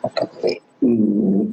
Oke. Hmm.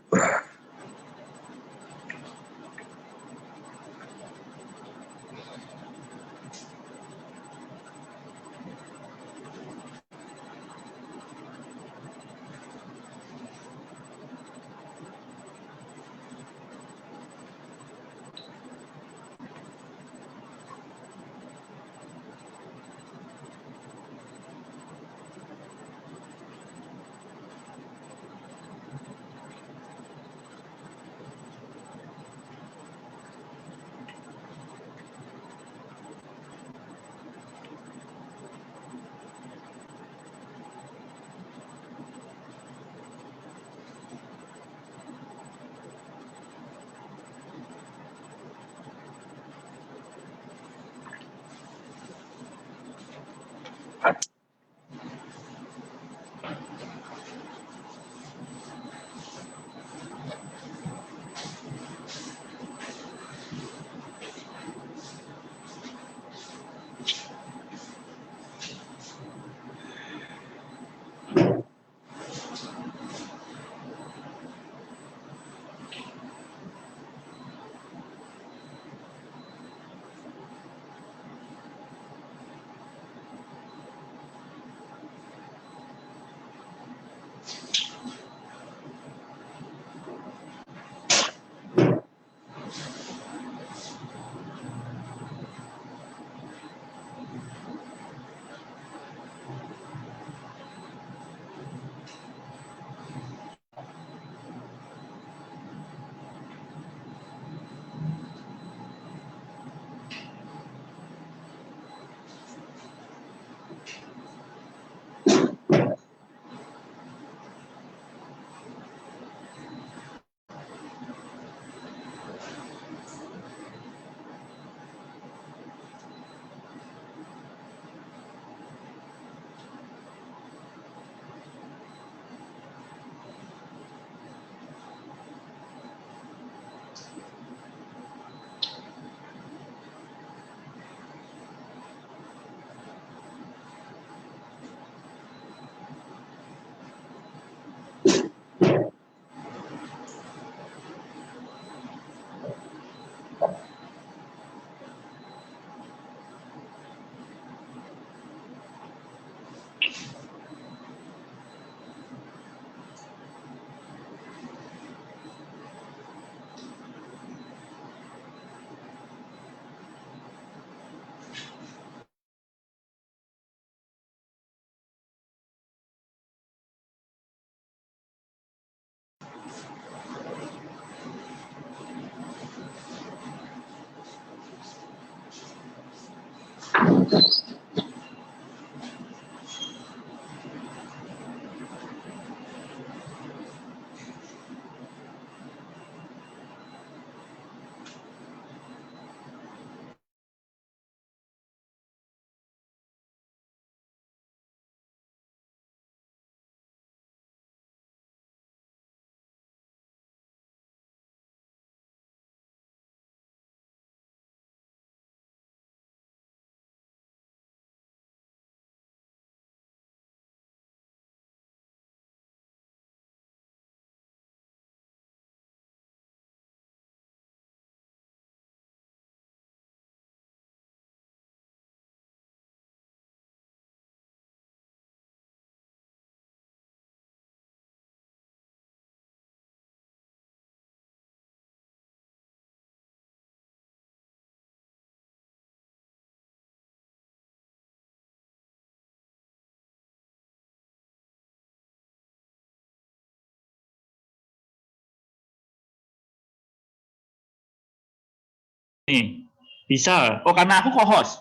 Nih, bisa. Oh, karena aku co-host.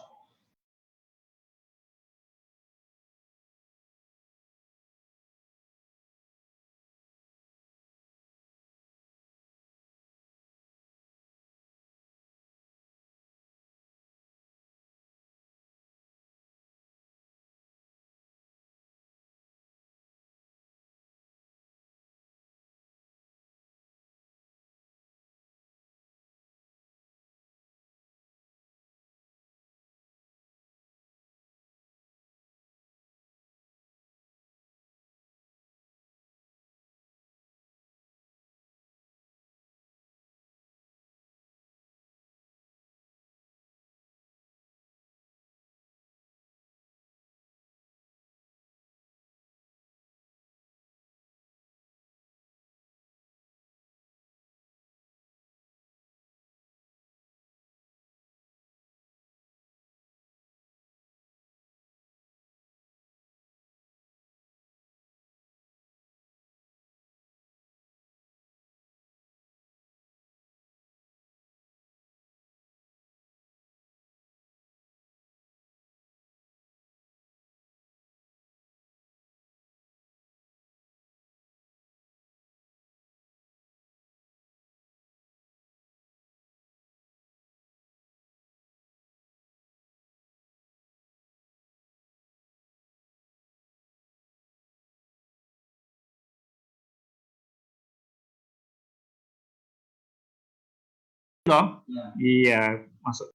dong. Ya. Iya, masuk.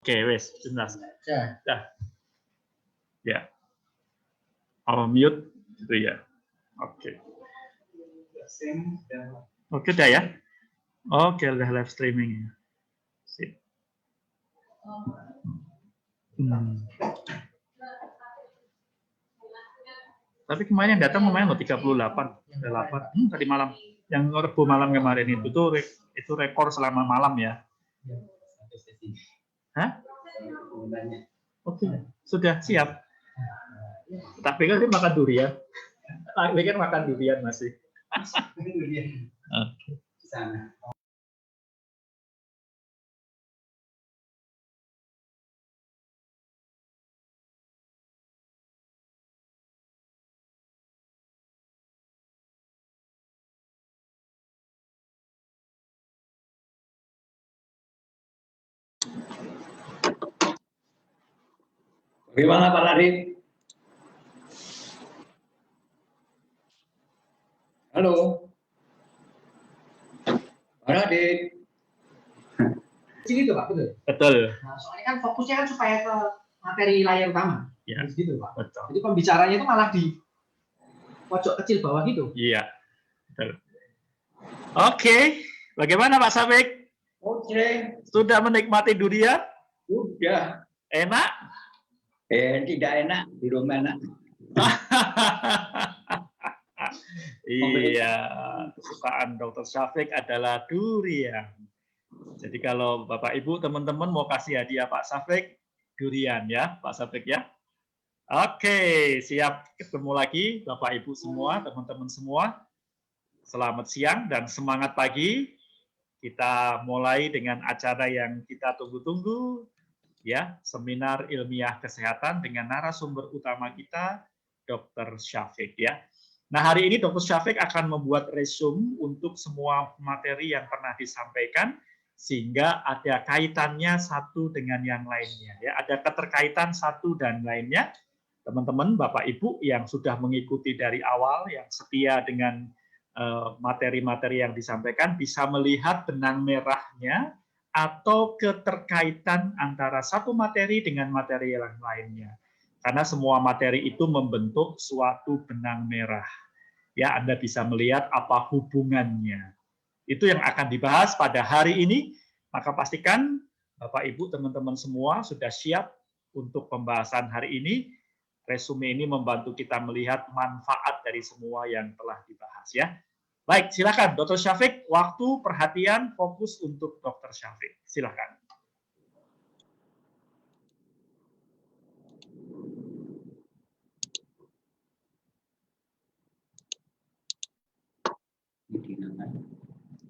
Oke, wes, jelas. Ya. Ya. Oh, mute itu ya. Oke. Oke, udah ya. Oke, udah live streaming. Sip. Tapi kemarin yang datang lumayan loh, 38. Tadi malam. Yang Rebu malam kemarin itu rekor selama malam ya. Hah? Oke, sudah siap. Tapi kan dia makan durian. Tapi kan makan durian masih. Sana. Bagaimana Pak Radit? Halo, Pak Radit. Sini tuh Pak, betul. Betul. Nah, soalnya kan fokusnya kan supaya ke materi layar utama. Ya. Gitu Pak. Betul. Jadi pembicaranya itu malah di pojok kecil bawah gitu. Iya. Betul. Oke, bagaimana Pak Safik? Oke, Sudah menikmati durian? sudah. Enak? Tidak enak di rumah enak. Iya, kesukaan Dr. Syafiq adalah durian. Jadi kalau Bapak Ibu teman-teman mau kasih hadiah Pak Syafiq, durian ya Pak Syafiq ya. Oke, siap ketemu lagi Bapak Ibu semua, teman-teman semua. Selamat siang dan semangat pagi. Kita mulai dengan acara yang kita tunggu-tunggu, ya, seminar ilmiah kesehatan dengan narasumber utama kita, Dr. Syafiq ya. Nah, hari ini Dr. Syafiq akan membuat resume untuk semua materi yang pernah disampaikan sehingga ada kaitannya satu dengan yang lainnya ya. Ada keterkaitan satu dan lainnya. Teman-teman, Bapak Ibu yang sudah mengikuti dari awal, yang setia dengan materi-materi yang disampaikan bisa melihat benang merahnya atau keterkaitan antara satu materi dengan materi yang lainnya. Karena semua materi itu membentuk suatu benang merah. Ya, Anda bisa melihat apa hubungannya. Itu yang akan dibahas pada hari ini. Maka pastikan Bapak Ibu teman-teman semua sudah siap untuk pembahasan hari ini. Resume ini membantu kita melihat manfaat dari semua yang telah dibahas ya. Baik, silakan Dr. Syafiq, waktu perhatian fokus untuk Dr. Syafiq. Silakan.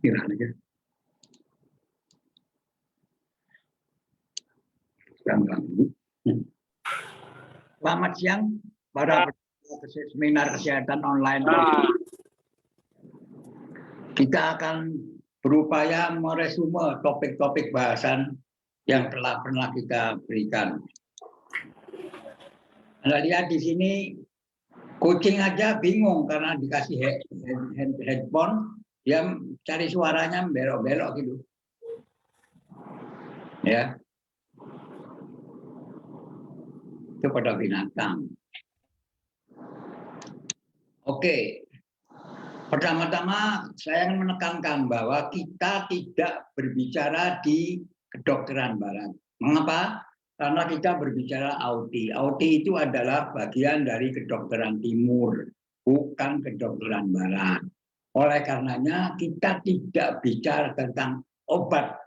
Kira aja. Selamat siang para seminar kesehatan online. Kita akan berupaya meresume topik-topik bahasan yang telah pernah kita berikan. Anda lihat di sini, kucing aja bingung karena dikasih headphone, dia cari suaranya belok-belok gitu. Ya. Itu pada binatang. Oke. Pertama-tama saya ingin menekankan bahwa kita tidak berbicara di kedokteran barat. Mengapa? Karena kita berbicara AUTI. AUTI itu adalah bagian dari kedokteran timur, bukan kedokteran barat. Oleh karenanya kita tidak bicara tentang obat,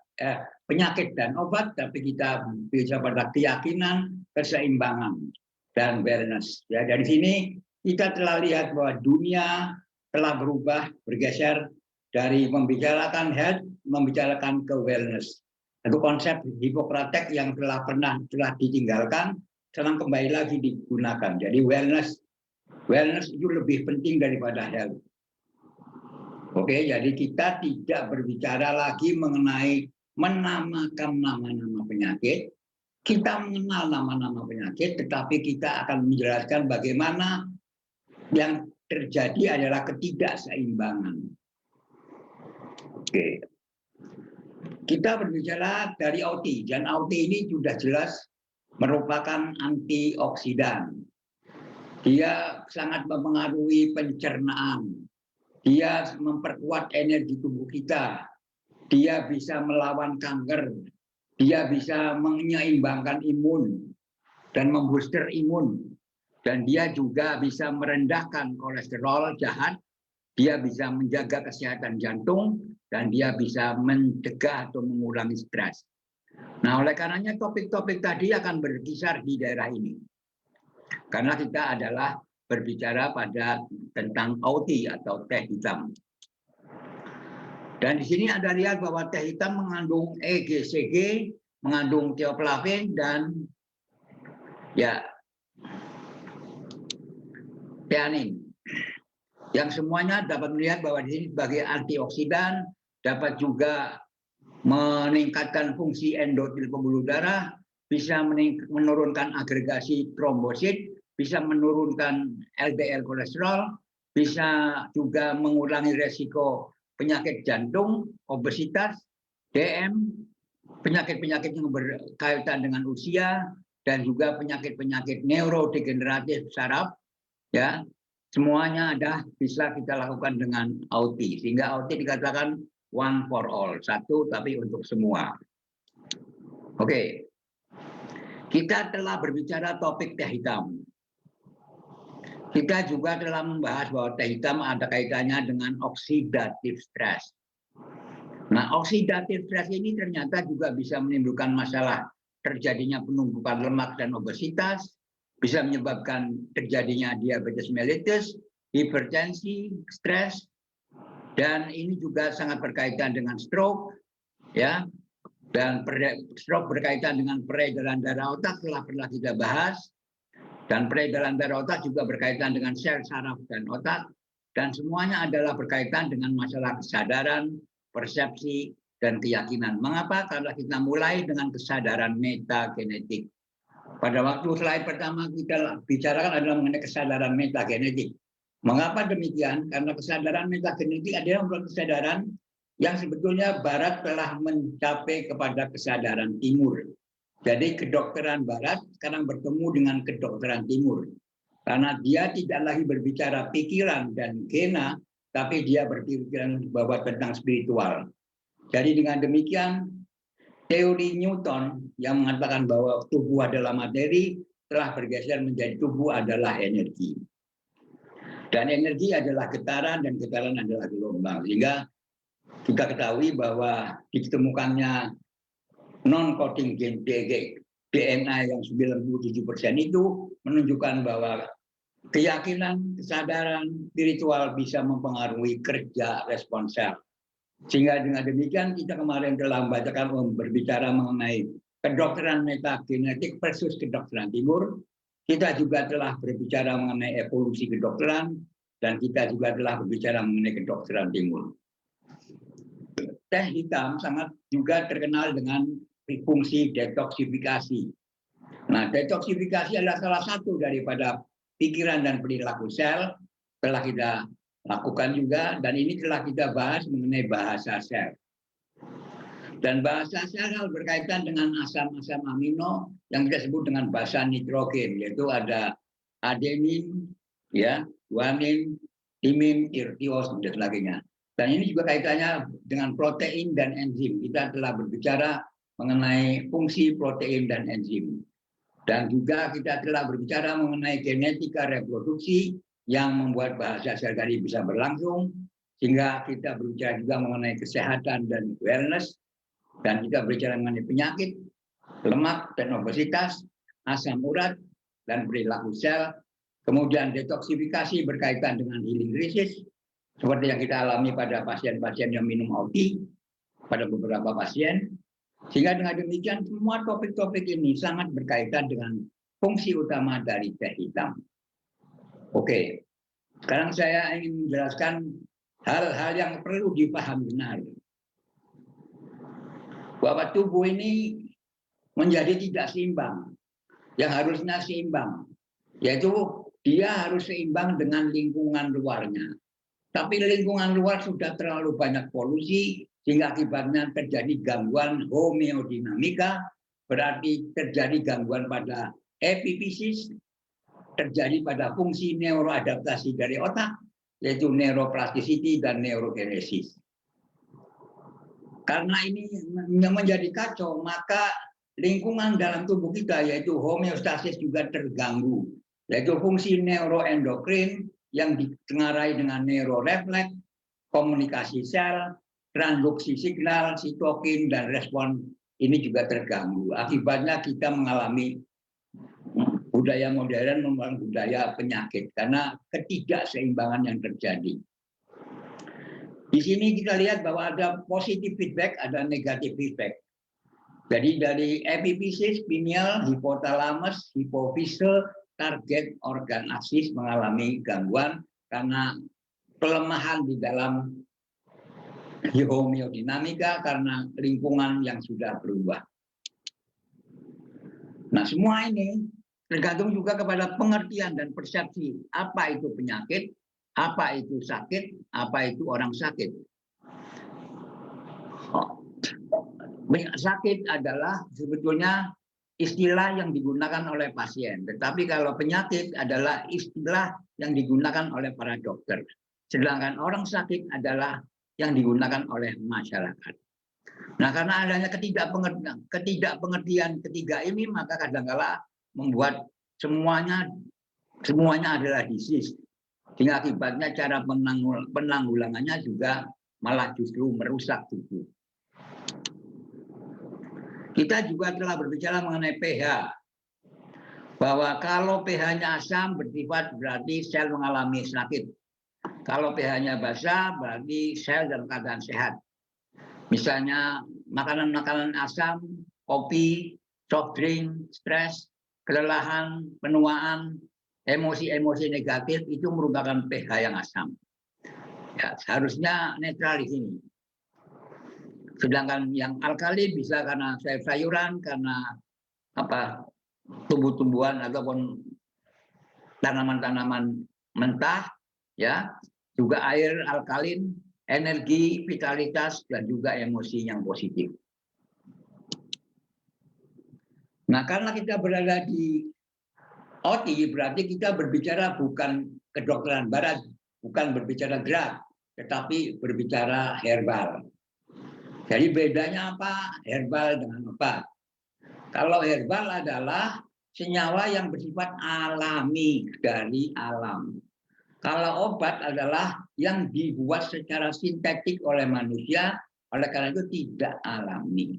penyakit dan obat, tapi kita bisa pada keyakinan, keseimbangan, dan awareness. Ya, dari sini kita telah lihat bahwa dunia telah berubah, bergeser dari membicarakan health, membicarakan ke wellness. Itu konsep Hippocrates yang telah ditinggalkan, sekarang kembali lagi digunakan. Jadi wellness itu lebih penting daripada health. Oke, jadi kita tidak berbicara lagi mengenai menamakan nama-nama penyakit. Kita mengenal nama-nama penyakit, tetapi kita akan menjelaskan bagaimana yang terjadi adalah ketidakseimbangan. Oke. kita berbicara dari OT, dan OT ini sudah jelas merupakan antioksidan. Dia sangat mempengaruhi pencernaan, dia memperkuat energi tubuh kita, dia bisa melawan kanker, dia bisa menyeimbangkan imun dan membooster imun, dan dia juga bisa merendahkan kolesterol jahat, dia bisa menjaga kesehatan jantung, dan dia bisa mencegah atau mengurangi stres. Nah, oleh karenanya topik-topik tadi akan berkisar di daerah ini. Karena kita adalah berbicara tentang OT atau teh hitam. Dan di sini Anda lihat bahwa teh hitam mengandung EGCG, mengandung theophlavin, dan ya theanin. Yang semuanya dapat melihat bahwa di sini sebagai antioksidan, dapat juga meningkatkan fungsi endotel pembuluh darah, bisa menurunkan agregasi trombosit, bisa menurunkan LDL kolesterol, bisa juga mengurangi resiko penyakit jantung, obesitas, DM, penyakit-penyakit yang berkaitan dengan usia, dan juga penyakit-penyakit neurodegeneratif saraf, ya, semuanya bisa kita lakukan dengan OT, sehingga OT dikatakan one for all, satu tapi untuk semua. Oke, kita telah berbicara topik teh hitam. Kita juga telah membahas bahwa teh hitam ada kaitannya dengan oxidative stress. Nah, oxidative stress ini ternyata juga bisa menimbulkan masalah terjadinya penumpukan lemak dan obesitas, bisa menyebabkan terjadinya diabetes mellitus, hipertensi, stres, dan ini juga sangat berkaitan dengan stroke, ya. Dan stroke berkaitan dengan peredaran darah otak telah pernah kita bahas, dan peredaran darah otak juga berkaitan dengan sel saraf dan otak, dan semuanya adalah berkaitan dengan masalah kesadaran, persepsi, dan keyakinan. Mengapa? Karena kita mulai dengan kesadaran metagenetik. Pada waktu slide pertama kita bicarakan adalah mengenai kesadaran metagenetik. Mengapa demikian? Karena kesadaran metagenetik adalah kesadaran yang sebetulnya Barat telah mencapai kepada kesadaran Timur. Jadi kedokteran Barat sekarang bertemu dengan kedokteran Timur. Karena dia tidak lagi berbicara pikiran dan gena, tapi dia berpikiran bahwa tentang spiritual. Jadi dengan demikian, teori Newton yang mengatakan bahwa tubuh adalah materi telah bergeser menjadi tubuh adalah energi. Dan energi adalah getaran, dan getaran adalah gelombang. Sehingga kita ketahui bahwa ditemukannya non-coding gen DNA yang 97% itu menunjukkan bahwa keyakinan, kesadaran, spiritual bisa mempengaruhi kerja respon sel. Sehingga dengan demikian kita kemarin telah membacakan berbicara mengenai kedokteran metagenetik versus kedokteran timur. Kita juga telah berbicara mengenai evolusi kedokteran, dan kita juga telah berbicara mengenai kedokteran timur. Teh hitam sangat juga terkenal dengan fungsi detoksifikasi. Nah, detoksifikasi adalah salah satu daripada pikiran dan perilaku sel, telah kita lakukan juga, dan ini telah kita bahas mengenai bahasa sel. Dan bahasa sel berkaitan dengan asam-asam amino yang kita sebut dengan basa nitrogen, yaitu ada adenin, ya, guanin, timin, irtios, dan sebagainya. Dan ini juga kaitannya dengan protein dan enzim. Kita telah berbicara mengenai fungsi protein dan enzim. Dan juga kita telah berbicara mengenai genetika reproduksi yang membuat bahasa sel tadi bisa berlangsung, sehingga kita berbicara juga mengenai kesehatan dan wellness, dan kita berbicara mengenai penyakit, lemak dan obesitas, asam urat, dan perilaku sel. Kemudian detoksifikasi berkaitan dengan healing crisis, seperti yang kita alami pada pasien-pasien yang minum OT, pada beberapa pasien. Sehingga dengan demikian semua topik-topik ini sangat berkaitan dengan fungsi utama dari teh hitam. Oke, sekarang saya ingin menjelaskan hal-hal yang perlu dipahami benar. Bahwa tubuh ini menjadi tidak seimbang, yang harusnya seimbang, yaitu dia harus seimbang dengan lingkungan luarnya. Tapi lingkungan luar sudah terlalu banyak polusi, sehingga akibatnya terjadi gangguan homeodinamika, berarti terjadi gangguan pada epifisis, terjadi pada fungsi neuroadaptasi dari otak, yaitu neuroplasticity dan neurogenesis. Karena ini menjadi kacau, maka lingkungan dalam tubuh kita, yaitu homeostasis juga terganggu, yaitu fungsi neuroendokrin yang ditengarai dengan neurorefleks, komunikasi sel, transduksi signal, sitokin, dan respon ini juga terganggu. Akibatnya kita mengalami budaya modern membangun budaya penyakit karena ketidakseimbangan yang terjadi. Di sini kita lihat bahwa ada positive feedback, ada negative feedback. Jadi dari epifisis, pineal, hipotalamus, hipofise, target organ aksis mengalami gangguan karena kelemahan di dalam homeodinamika karena lingkungan yang sudah berubah. Nah, semua ini tergantung juga kepada pengertian dan persepsi apa itu penyakit, apa itu sakit, apa itu orang sakit. Sakit adalah sebetulnya istilah yang digunakan oleh pasien, tetapi kalau penyakit adalah istilah yang digunakan oleh para dokter. Sedangkan orang sakit adalah yang digunakan oleh masyarakat. Nah, karena adanya ketidakpengertian ketiga ini, maka kadang-kala membuat semuanya adalah disease. Sehingga akibatnya cara penanggulangannya juga malah justru merusak tubuh. Kita juga telah berbicara mengenai pH. Bahwa kalau pH-nya asam bersifat berarti sel mengalami sakit. Kalau pH-nya basah berarti sel dalam keadaan sehat. Misalnya makanan-makanan asam, kopi, soft drink, stres, kelelahan, penuaan, emosi-emosi negatif itu merupakan pH yang asam. Ya, seharusnya netral di sini. Sedangkan yang alkali bisa karena sayur-sayuran, karena tumbuh-tumbuhan ataupun tanaman-tanaman mentah, ya, juga air alkalin, energi, vitalitas, dan juga emosi yang positif. Nah, karena kita berada di OT, berarti kita berbicara bukan kedokteran barat, bukan berbicara drug, tetapi berbicara herbal. Jadi bedanya apa? Herbal dengan apa? Kalau herbal adalah senyawa yang bersifat alami dari alam. Kalau obat adalah yang dibuat secara sintetik oleh manusia, oleh karena itu tidak alami.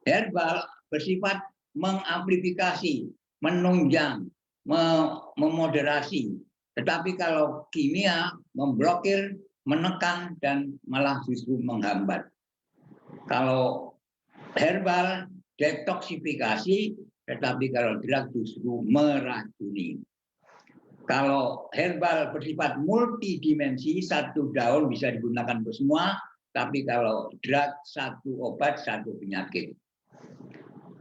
Herbal bersifat mengamplifikasi, menunjang, memoderasi. Tetapi kalau kimia memblokir, menekan, dan malah justru menghambat. Kalau herbal detoksifikasi, tetapi kalau drug justru meracuni. Kalau herbal bersifat multidimensi, satu daun bisa digunakan untuk semua, tapi kalau drug satu obat, satu penyakit.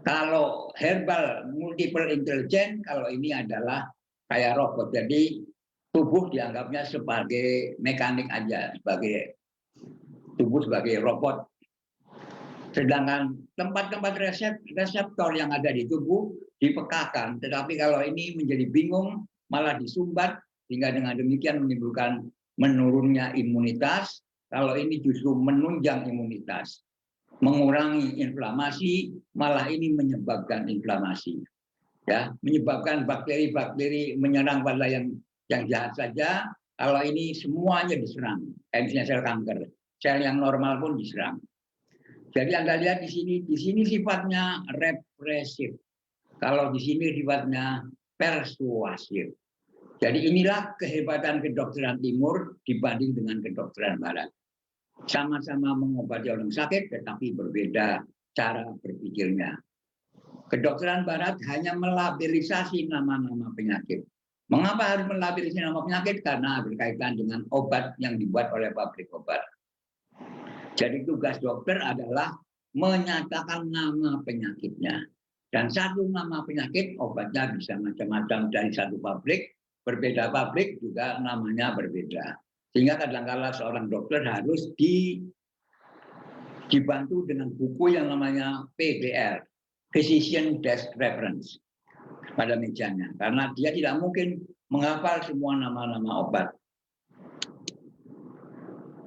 Kalau herbal multiple intelligence, kalau ini adalah kayak robot. Jadi tubuh dianggapnya sebagai mekanik aja, sebagai tubuh sebagai robot. Sedangkan tempat-tempat reseptor yang ada di tubuh dipekakan, tetapi kalau ini menjadi bingung, malah disumbat, sehingga dengan demikian menimbulkan menurunnya imunitas. Kalau ini justru menunjang imunitas, mengurangi inflamasi, malah ini menyebabkan inflamasi, ya, menyebabkan bakteri-bakteri menyerang pada yang jahat saja. Kalau ini semuanya diserang, misalnya sel kanker, sel yang normal pun diserang. Jadi Anda lihat di sini sifatnya represif. Kalau di sini sifatnya persuasif. Jadi inilah kehebatan kedokteran timur dibanding dengan kedokteran barat. Sama-sama mengobati orang sakit, tetapi berbeda cara berpikirnya. Kedokteran barat hanya melabilisasi nama-nama penyakit. Mengapa harus melabilisasi nama penyakit? Karena berkaitan dengan obat yang dibuat oleh pabrik obat. Jadi tugas dokter adalah menyatakan nama penyakitnya. Dan satu nama penyakit, obatnya bisa macam-macam dari satu pabrik, berbeda pabrik juga namanya berbeda. Sehingga kadang-kala seorang dokter harus dibantu dengan buku yang namanya PDR, Physician Desk Reference, pada mejanya. Karena dia tidak mungkin menghafal semua nama-nama obat.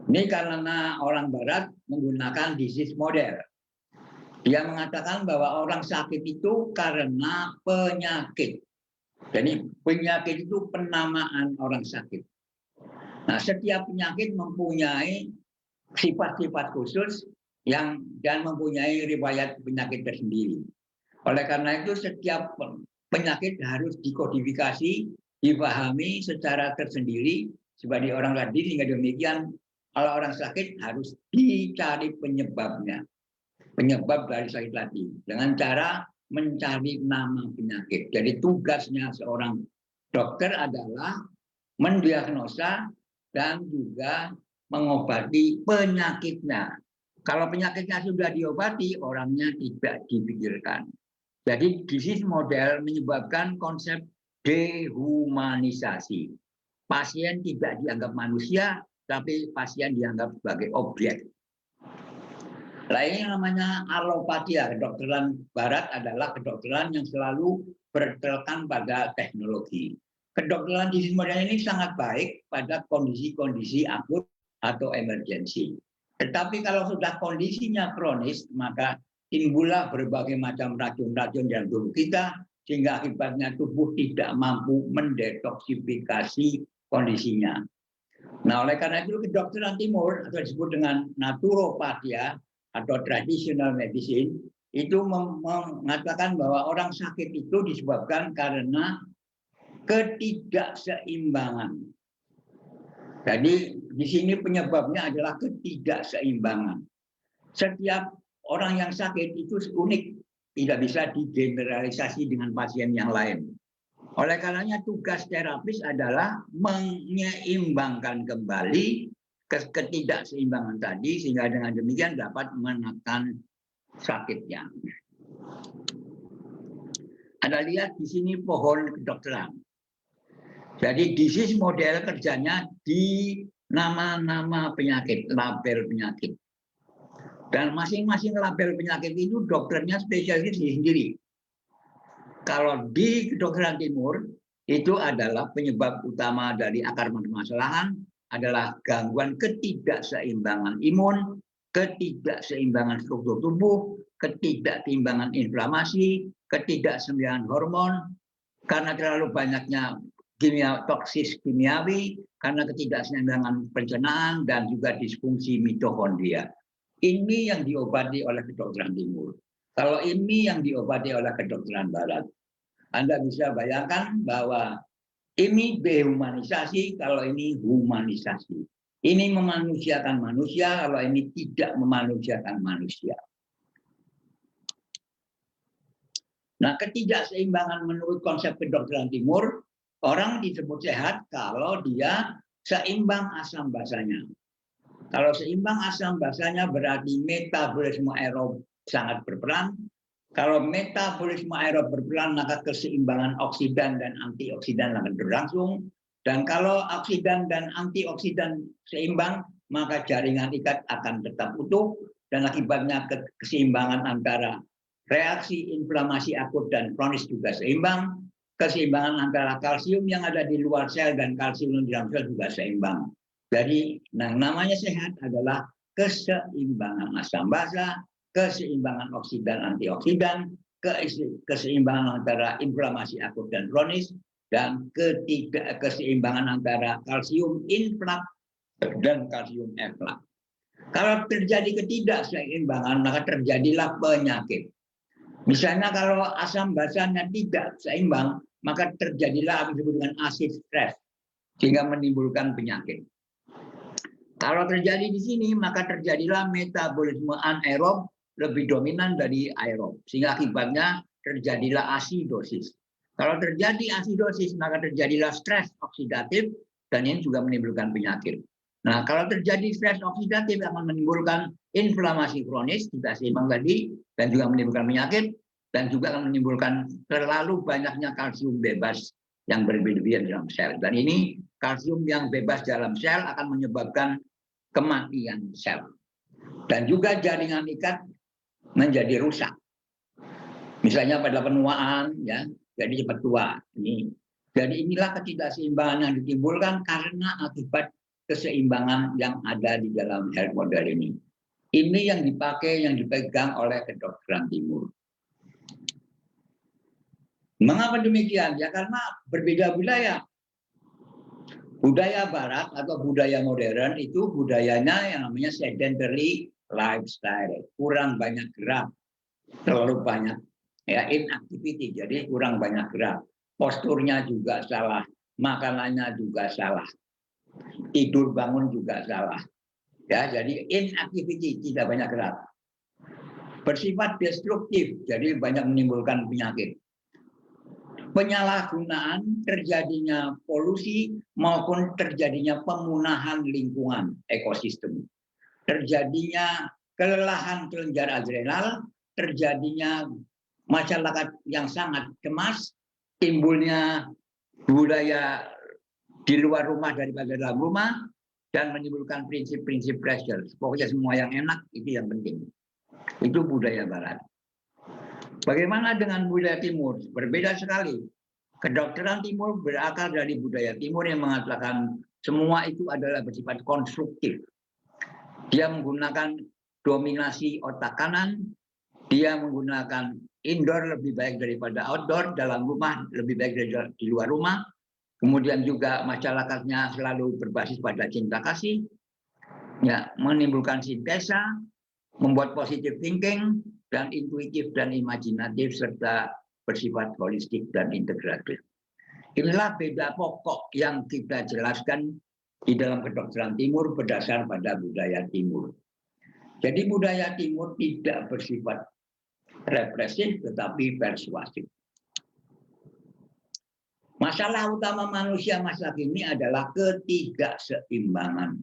Ini karena orang Barat menggunakan disease model. Dia mengatakan bahwa orang sakit itu karena penyakit. Jadi penyakit itu penamaan orang sakit. Nah, setiap penyakit mempunyai sifat-sifat khusus dan mempunyai riwayat penyakit tersendiri. Oleh karena itu setiap penyakit harus dikodifikasi, dipahami secara tersendiri sebagai orang tadi, sehingga demikian kalau orang sakit harus dicari penyebabnya. Penyebab dari sakit tadi dengan cara mencari nama penyakit. Jadi tugasnya seorang dokter adalah mendiagnosa dan juga mengobati penyakitnya. Kalau penyakitnya sudah diobati, orangnya tidak dipikirkan. Jadi disease model menyebabkan konsep dehumanisasi. Pasien tidak dianggap manusia, tapi pasien dianggap sebagai objek. Nah, ini namanya alopatia. Kedokteran Barat adalah kedokteran yang selalu bertelekan pada teknologi. Kedokteran disease model ini sangat baik pada kondisi-kondisi akut atau emergensi. Tetapi kalau sudah kondisinya kronis, maka timbullah berbagai macam racun-racun dalam tubuh kita, sehingga akibatnya tubuh tidak mampu mendetoksifikasi kondisinya. Nah, oleh karena itu kedokteran timur atau disebut dengan naturopatia atau traditional medicine itu mengatakan bahwa orang sakit itu disebabkan karena ketidakseimbangan. Jadi di sini penyebabnya adalah ketidakseimbangan. Setiap orang yang sakit itu unik, tidak bisa digeneralisasi dengan pasien yang lain. Oleh karenanya tugas terapis adalah menyeimbangkan kembali ketidakseimbangan tadi, sehingga dengan demikian dapat menekan sakitnya. Anda lihat di sini pohon kedokteran. Jadi disease model kerjanya di nama-nama penyakit, label penyakit. Dan masing-masing label penyakit itu dokternya spesialis sendiri. Kalau di kedokteran timur itu adalah penyebab utama dari akar permasalahan adalah gangguan ketidakseimbangan imun, ketidakseimbangan struktur tubuh, ketidakseimbangan inflamasi, ketidakseimbangan hormon, karena terlalu banyaknya toksis kimiawi, karena ketidakseimbangan pencernaan, dan juga disfungsi mitokondria. Ini yang diobati oleh kedokteran timur. Kalau ini yang diobati oleh kedokteran barat, Anda bisa bayangkan bahwa ini dehumanisasi, kalau ini humanisasi. Ini memanusiakan manusia, kalau ini tidak memanusiakan manusia. Nah, ketidakseimbangan menurut konsep kedokteran timur, orang disebut sehat kalau dia seimbang asam basanya. Kalau seimbang asam basanya berarti metabolisme aerob sangat berperan. Kalau metabolisme aerob berperan, maka keseimbangan oksidan dan antioksidan akan berlangsung. Dan kalau oksidan dan antioksidan seimbang, maka jaringan ikat akan tetap utuh. Dan akibatnya keseimbangan antara reaksi inflamasi akut dan kronis juga seimbang. Keseimbangan antara kalsium yang ada di luar sel dan kalsium yang di dalam sel juga seimbang. Jadi namanya sehat adalah keseimbangan asam basa, keseimbangan oksidan antioksidan, keseimbangan antara inflamasi akut dan kronis, dan keseimbangan antara kalsium inflak dan kalsium eflak. Kalau terjadi ketidakseimbangan, maka terjadilah penyakit. Misalnya kalau asam basanya tidak seimbang, maka terjadilah apa disebut dengan acid stress, sehingga menimbulkan penyakit. Kalau terjadi di sini, maka terjadilah metabolisme anaerob lebih dominan dari aerob, sehingga akibatnya terjadilah asidosis. Kalau terjadi asidosis, maka terjadilah stres oksidatif, dan ini juga menimbulkan penyakit. Nah, kalau terjadi stres oksidatif akan menimbulkan inflamasi kronis, tidak seimbang tadi, dan juga menimbulkan penyakit, dan juga akan menimbulkan terlalu banyaknya kalsium bebas yang berlebihan dalam sel. Dan ini kalsium yang bebas dalam sel akan menyebabkan kematian sel. Dan juga jaringan ikat menjadi rusak. Misalnya pada penuaan, ya, jadi cepat tua. Jadi inilah ketidakseimbangan yang ditimbulkan karena akibat keseimbangan yang ada di dalam health model ini. Ini yang dipakai, yang dipegang oleh kedokteran timur. Mengapa demikian? Ya karena berbeda wilayah. Budaya barat atau budaya modern itu budayanya yang namanya sedentary lifestyle, kurang banyak gerak, terlalu banyak ya inactivity, jadi kurang banyak gerak. Posturnya juga salah, makanannya juga salah, tidur bangun juga salah. Ya, jadi inactivity, tidak banyak gerak. Bersifat destruktif, jadi banyak menimbulkan penyakit. Penyalahgunaan, terjadinya polusi maupun terjadinya pemunahan lingkungan ekosistem. Terjadinya kelelahan kelenjar adrenal, terjadinya masyarakat yang sangat cemas, timbulnya budaya di luar rumah daripada dalam rumah, dan menimbulkan prinsip-prinsip pressure. Pokoknya semua yang enak, itu yang penting. Itu budaya barat. Bagaimana dengan budaya timur? Berbeda sekali. Kedokteran timur berakar dari budaya timur yang mengatakan semua itu adalah bersifat konstruktif. Dia menggunakan dominasi otak kanan, dia menggunakan indoor lebih baik daripada outdoor, dalam rumah lebih baik dari di luar rumah. Kemudian juga masyarakatnya selalu berbasis pada cinta kasih, ya, menimbulkan sintesa, membuat positive thinking, dan intuitif dan imajinatif, serta bersifat holistik dan integratif. Inilah beda pokok yang kita jelaskan di dalam kedokteran timur berdasar pada budaya timur. Jadi budaya timur tidak bersifat represif tetapi persuasif. Masalah utama manusia masa kini adalah ketidakseimbangan.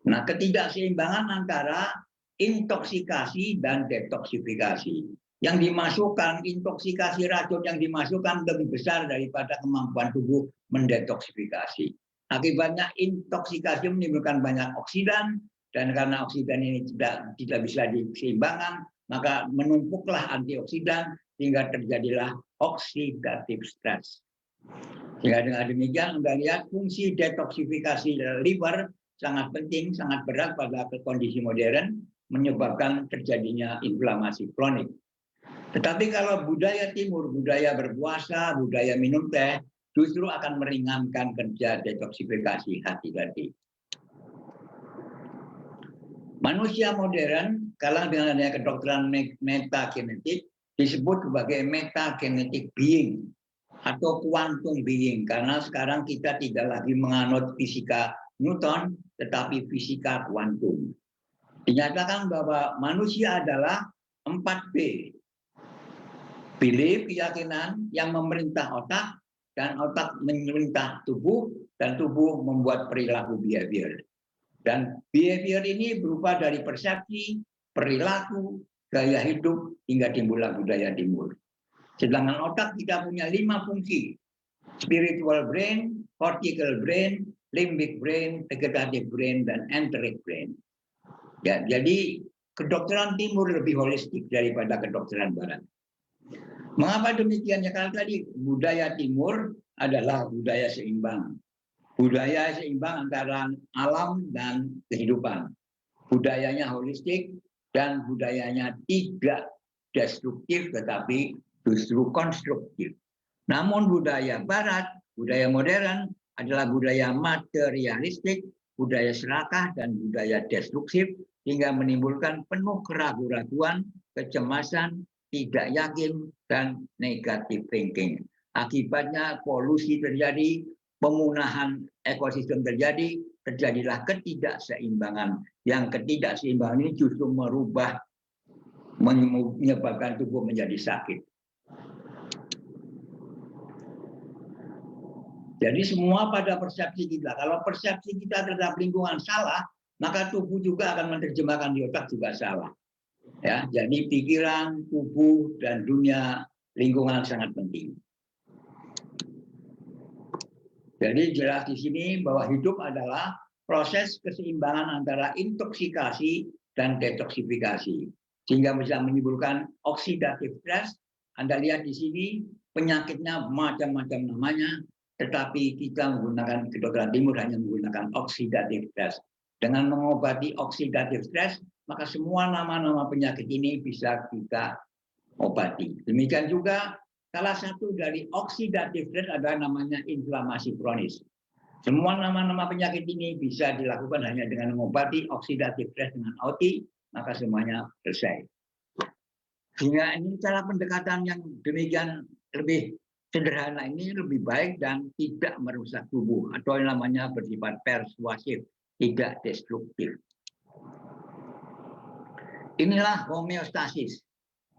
Nah, ketidakseimbangan antara intoksikasi dan detoksifikasi. Yang dimasukkan, intoksikasi racun yang dimasukkan lebih besar daripada kemampuan tubuh mendetoksifikasi. Akibatnya intoksikasi menimbulkan banyak oksidan, dan karena oksidan ini tidak bisa diseimbangkan, maka menumpuklah antioksidan sehingga terjadilah oxidative stress. Sehingga dengan demikian Anda lihat fungsi detoksifikasi liver sangat penting, sangat berat pada kondisi modern, menyebabkan terjadinya inflamasi kronik. Tetapi kalau budaya timur, budaya berpuasa, budaya minum teh, justru akan meringankan kerja detoksifikasi hati-hati. Manusia modern, kalau dengan adanya kedokteran metagenetik, disebut sebagai metagenetic being atau quantum being, karena sekarang kita tidak lagi menganut fisika Newton, tetapi fisika kuantum. Dinyatakan bahwa manusia adalah 4B. Belief, keyakinan yang memerintah otak, dan otak memerintah tubuh, dan tubuh membuat perilaku behavior. Dan behavior ini berupa dari persepsi, perilaku, gaya hidup, hingga timbullah budaya timur. Sedangkan otak kita punya 5 fungsi. Spiritual brain, cortical brain, limbic brain, vegetative brain, dan enteric brain. Ya, jadi kedokteran timur lebih holistik daripada kedokteran barat. Mengapa demikian? Ya karena tadi budaya timur adalah budaya seimbang. Budaya seimbang antara alam dan kehidupan. Budayanya holistik dan budayanya tidak destruktif tetapi justru konstruktif. Namun budaya barat, budaya modern adalah budaya materialistik, budaya serakah, dan budaya destruktif hingga menimbulkan penuh keraguan-raguan, kecemasan, tidak yakin, dan negatif thinking. Akibatnya polusi terjadi, pemunahan ekosistem terjadi, terjadilah ketidakseimbangan. Yang ketidakseimbangan ini justru menyebabkan tubuh menjadi sakit. Jadi semua pada persepsi kita. Kalau persepsi kita terhadap lingkungan salah, maka tubuh juga akan menerjemahkan di otak juga salah. Ya, jadi pikiran, tubuh, dan dunia lingkungan sangat penting. Jadi jelas di sini bahwa hidup adalah proses keseimbangan antara intoksikasi dan detoksifikasi, sehingga bisa menimbulkan oksidatif stres. Anda lihat di sini penyakitnya macam-macam namanya, tetapi kita menggunakan kedokteran timur hanya menggunakan oksidatif stres. Dengan mengobati oksidatif stres, maka semua nama-nama penyakit ini bisa kita obati. Demikian juga salah satu dari oksidatif stres adalah namanya inflamasi kronis. Semua nama-nama penyakit ini bisa dilakukan hanya dengan mengobati oksidatif stres dengan OT, maka semuanya selesai. Sehingga ini cara pendekatan yang demikian lebih sederhana ini lebih baik dan tidak merusak tubuh, atau yang namanya bersifat persuasif, tidak destruktif. Inilah homeostasis.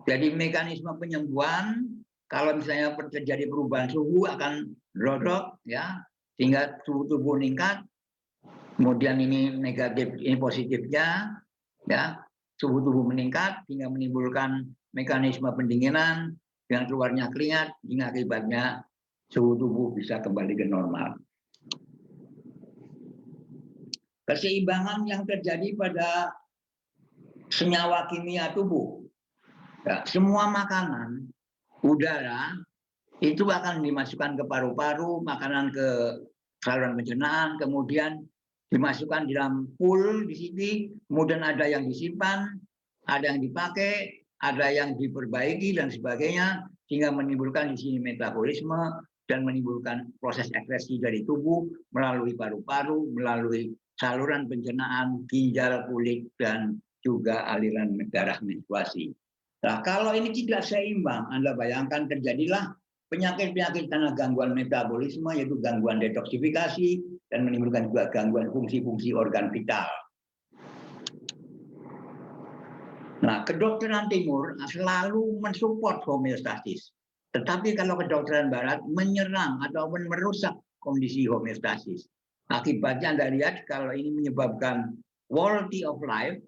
Jadi mekanisme penyembuhan, kalau misalnya terjadi perubahan suhu akan rodok, ya, sehingga suhu tubuh meningkat. Kemudian ini negatif, ini positifnya, ya, suhu tubuh meningkat sehingga menimbulkan mekanisme pendinginan dengan keluarnya keringat, hingga akibatnya suhu tubuh bisa kembali ke normal. Keseimbangan yang terjadi pada senyawa kimia tubuh. Ya, semua makanan, udara, itu akan dimasukkan ke paru-paru, makanan ke saluran pencernaan, kemudian dimasukkan di dalam pool di sini, kemudian ada yang disimpan, ada yang dipakai, ada yang diperbaiki dan sebagainya, sehingga menimbulkan di sini metabolisme dan menimbulkan proses ekskresi dari tubuh melalui paru-paru, melalui saluran pencernaan, ginjal, kulit, dan juga aliran darah menstruasi. Nah, kalau ini tidak seimbang, Anda bayangkan terjadilah penyakit-penyakit karena gangguan metabolisme, yaitu gangguan detoksifikasi, dan menimbulkan juga gangguan fungsi-fungsi organ vital. Nah, kedokteran timur selalu mensupport homeostasis. Tetapi kalau kedokteran barat menyerang ataupun merusak kondisi homeostasis. Akibatnya Anda lihat kalau ini menyebabkan quality of life,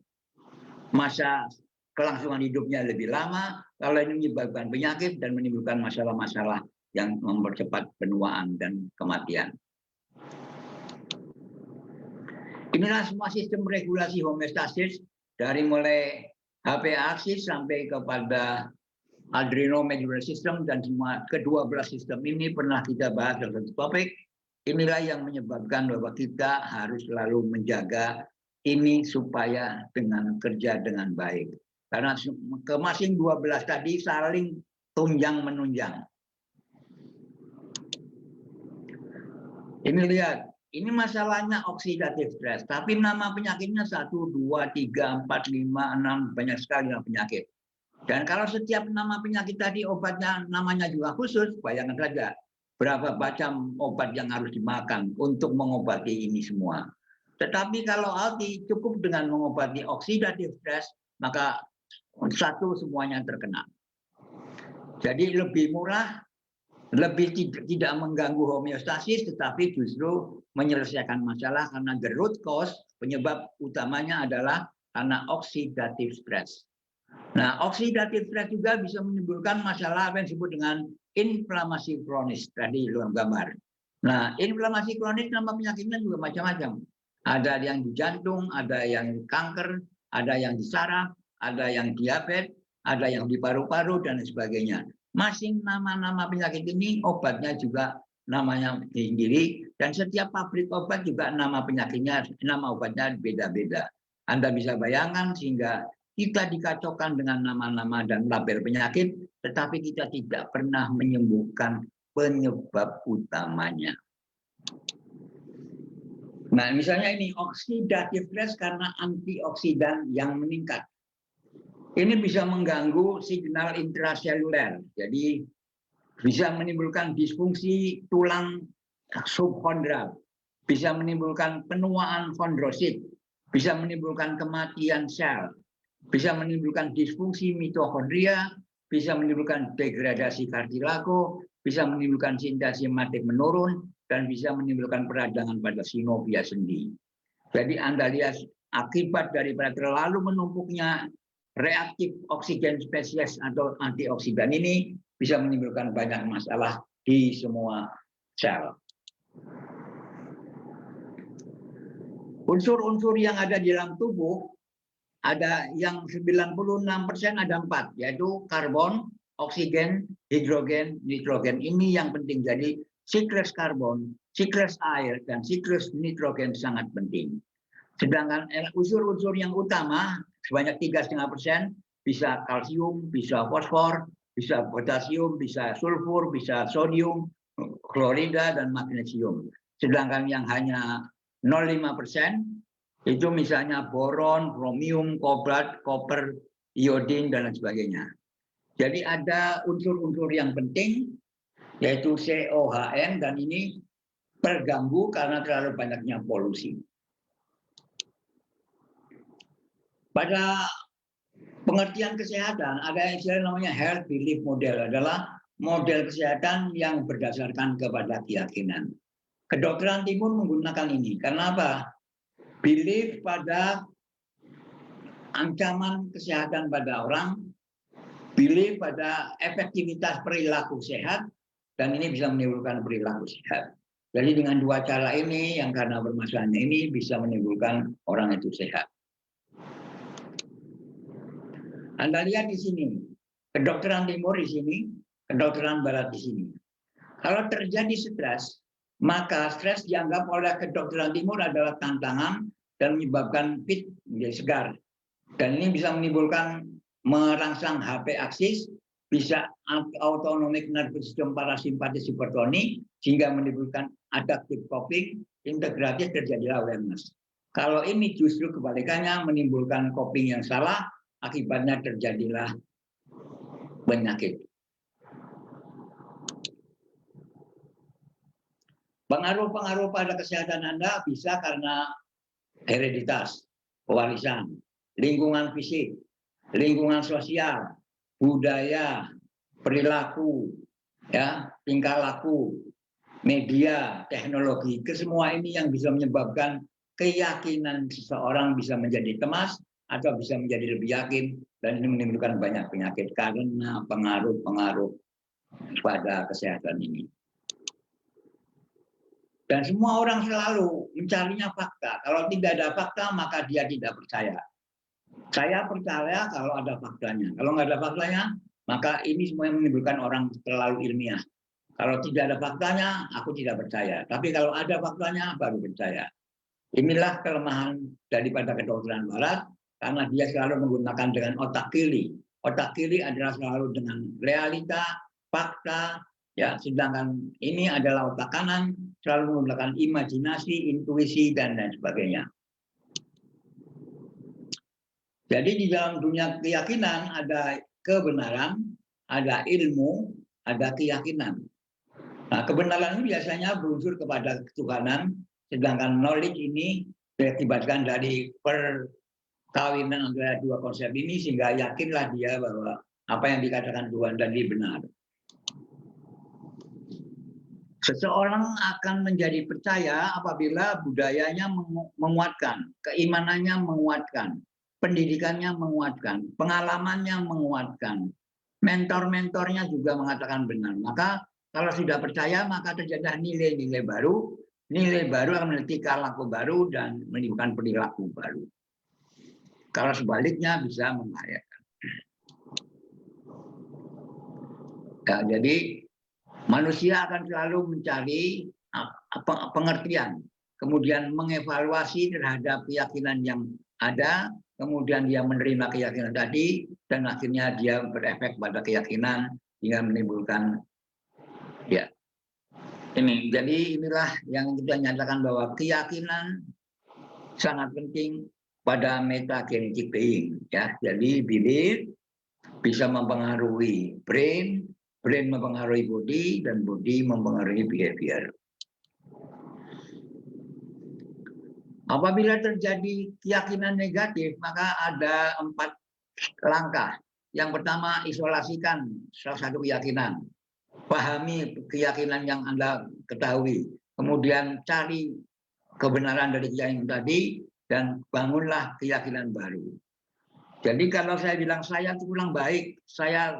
masa kelangsungan hidupnya lebih lama, kalau ini menyebabkan penyakit dan menimbulkan masalah-masalah yang mempercepat penuaan dan kematian. Inilah semua sistem regulasi homeostasis dari mulai HPA aksis sampai kepada adrenomedullary system, dan semua ke-12 sistem ini pernah kita bahas dalam satu topik. Inilah yang menyebabkan bahwa kita harus selalu menjaga ini supaya dengan kerja dengan baik. Karena ke masing 12 tadi saling tunjang menunjang. Ini lihat, ini masalahnya oksidatif stres, tapi nama penyakitnya 1, 2, 3, 4, 5, 6, banyak sekali nama penyakit. Dan kalau setiap nama penyakit tadi obatnya namanya juga khusus, bayangkan saja berapa macam obat yang harus dimakan untuk mengobati ini semua. Tetapi kalau ALTI cukup dengan mengobati oksidatif stres, maka satu semuanya terkena. Jadi lebih murah, lebih tidak mengganggu homeostasis, tetapi justru menyelesaikan masalah karena the root cause, penyebab utamanya adalah karena oksidatif stres. Nah, oksidatif stres juga bisa menimbulkan masalah apa yang disebut dengan inflamasi kronis tadi dalam gambar. Nah, inflamasi kronis nama penyakitnya juga macam-macam. Ada yang di jantung, ada yang kanker, ada yang di saraf, ada yang diabetes, ada yang di paru-paru dan sebagainya. Masing nama-nama penyakit ini obatnya juga namanya sendiri, dan setiap pabrik obat juga nama penyakitnya, nama obatnya beda-beda. Anda bisa bayangkan sehingga kita dikacaukan dengan nama-nama dan label penyakit, tetapi kita tidak pernah menyembuhkan penyebab utamanya. Nah, misalnya ini oksidatif stres karena antioksidan yang meningkat. Ini bisa mengganggu signal intraseluler, jadi bisa menimbulkan disfungsi tulang subkondral, bisa menimbulkan penuaan kondrosit, bisa menimbulkan kematian sel, bisa menimbulkan disfungsi mitokondria, bisa menimbulkan degradasi kartilago, bisa menimbulkan sintesi hepatik menurun, dan bisa menimbulkan peradangan pada sinopia sendi. Jadi Anda lihat akibat daripada terlalu menumpuknya reaktif oksigen spesies atau antioksidan ini bisa menimbulkan banyak masalah di semua sel. Unsur-unsur yang ada di dalam tubuh, ada yang 96% ada 4, yaitu karbon, oksigen, hidrogen, nitrogen. Ini yang penting. Jadi siklus karbon, siklus air, dan siklus nitrogen sangat penting. Sedangkan unsur-unsur yang utama sebanyak 3,5%, bisa kalsium, bisa fosfor, bisa potasium, bisa sulfur, bisa sodium, klorida, dan magnesium. Sedangkan yang hanya 0,5% itu misalnya boron, kromium, kobalt, koper, iodin, dan lain sebagainya. Jadi ada unsur-unsur yang penting, yaitu COHN, dan ini terganggu karena terlalu banyaknya polusi. Pada pengertian kesehatan, ada istilah namanya health belief model, adalah model kesehatan yang berdasarkan kepada keyakinan. Kedokteran timur menggunakan ini. Karena apa? Belief pada ancaman kesehatan pada orang, belief pada efektivitas perilaku sehat, dan ini bisa menimbulkan perilaku sehat. Jadi dengan dua cara ini, yang karena bermasalahnya ini bisa menimbulkan orang itu sehat. Anda lihat di sini, kedokteran timur di sini, kedokteran barat di sini. Kalau terjadi stres, maka stres dianggap oleh kedokteran timur adalah tantangan dan menyebabkan fit menjadi segar. Dan ini bisa menimbulkan merangsang HP aksis, bisa autonomic nervous system parasimpatis hipertoni, sehingga menimbulkan adaptive coping, integratif, terjadilah awareness. Kalau ini justru kebalikannya, menimbulkan coping yang salah, akibatnya terjadilah penyakit. Pengaruh-pengaruh pada kesehatan Anda bisa karena hereditas, pewarisan, lingkungan fisik, lingkungan sosial, budaya, perilaku, ya, tingkah laku, media, teknologi. Kesemua ini yang bisa menyebabkan keyakinan seseorang bisa menjadi cemas atau bisa menjadi lebih yakin, dan ini menimbulkan banyak penyakit karena pengaruh-pengaruh pada kesehatan ini. Dan semua orang selalu mencarinya fakta. Kalau tidak ada fakta, maka dia tidak percaya. Saya percaya kalau ada faktanya. Kalau nggak ada faktanya, maka ini semua yang menimbulkan orang terlalu ilmiah. Kalau tidak ada faktanya, aku tidak percaya. Tapi kalau ada faktanya, baru percaya. Inilah kelemahan daripada kedokteran barat, karena dia selalu menggunakan dengan otak kiri. Otak kiri adalah selalu dengan realita, fakta, ya. Sedangkan ini adalah otak kanan, selalu menggunakan imajinasi, intuisi, dan lain sebagainya. Jadi di dalam dunia keyakinan ada kebenaran, ada ilmu, ada keyakinan. Nah, kebenaran ini biasanya berunsur kepada ketuhanan, sedangkan knowledge ini diakibatkan dari perkawinan antara dua konsep ini, sehingga yakinlah dia bahwa apa yang dikatakan Tuhan tadi benar. Seseorang akan menjadi percaya apabila budayanya menguatkan, keimanannya menguatkan, pendidikannya menguatkan, pengalamannya menguatkan, mentor-mentornya juga mengatakan benar. Maka kalau sudah percaya, maka terjadi nilai-nilai baru. Nilai baru akan menjadi tingkah laku baru dan menimbulkan perilaku baru. Kalau sebaliknya bisa membahayakan. Ya, jadi manusia akan selalu mencari pengertian, kemudian mengevaluasi terhadap keyakinan yang ada, kemudian dia menerima keyakinan tadi, dan akhirnya dia berefek pada keyakinan hingga menimbulkan, ya, ini. Jadi inilah yang kita nyatakan bahwa keyakinan sangat penting pada metagenetic being, ya. Jadi belief bisa mempengaruhi brain, brain mempengaruhi body, dan body mempengaruhi behavior. Apabila terjadi keyakinan negatif, maka ada 4 langkah. Yang pertama, isolasikan salah satu keyakinan. Pahami keyakinan yang Anda ketahui. Kemudian cari kebenaran dari keyakinan tadi, dan bangunlah keyakinan baru. Jadi kalau saya bilang saya kurang baik, saya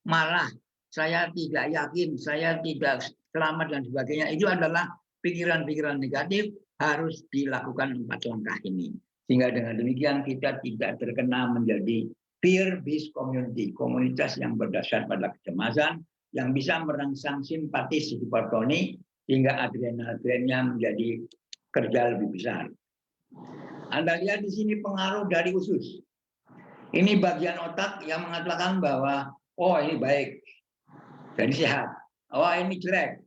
marah, saya tidak yakin, saya tidak selamat, dan sebagainya, itu adalah pikiran-pikiran negatif, harus dilakukan 4 langkah ini. Sehingga dengan demikian kita tidak terkena menjadi fear-based community, komunitas yang berdasar pada kecemasan, yang bisa merangsang simpatis hipertonik, sehingga adrenalnya menjadi kerja lebih besar. Anda lihat di sini pengaruh dari usus. Ini bagian otak yang mengatakan bahwa, oh ini baik, jadi sehat. Oh ini jelek.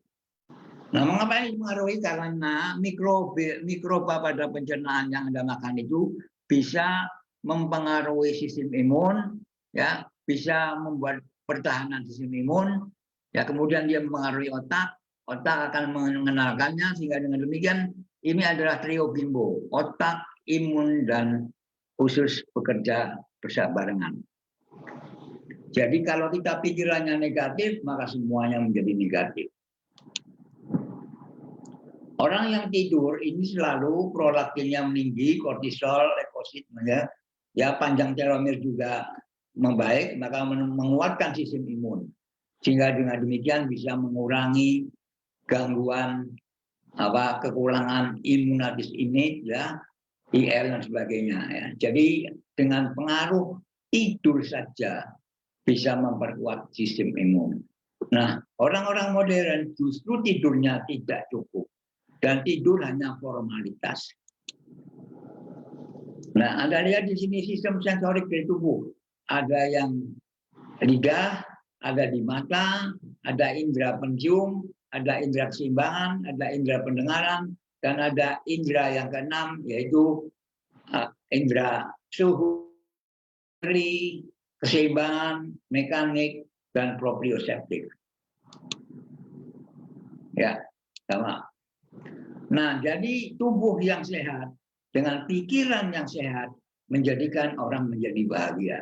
Nah, mengapa ini mengaruhi? Karena mikroba pada pencernaan yang Anda makan itu bisa mempengaruhi sistem imun, ya, bisa membuat pertahanan sistem imun, ya, kemudian dia mempengaruhi otak, otak akan mengenalkannya, sehingga dengan demikian ini adalah trio bimbo, otak, imun, dan usus bekerja berbarengan. Jadi kalau kita pikirannya negatif, maka semuanya menjadi negatif. Orang yang tidur ini selalu prolaktinnya meninggi, kortisol, leukosit, ya panjang telomere juga membaik, maka menguatkan sistem imun. Sehingga dengan demikian bisa mengurangi gangguan kekurangan imunatis innate, ya, IL dan sebagainya. Ya. Jadi dengan pengaruh tidur saja bisa memperkuat sistem imun. Nah, orang-orang modern justru tidurnya tidak cukup. Dan tidur hanya formalitas. Nah, Anda lihat di sini sistem sensorik dari tubuh. Ada yang lidah, ada di mata, ada indera pencium, ada indera keseimbangan, ada indera pendengaran, dan ada indera yang keenam, yaitu indera suhu, keseimbangan, mekanik, dan proprioseptik. Ya, sama. Nah, jadi tubuh yang sehat dengan pikiran yang sehat menjadikan orang menjadi bahagia.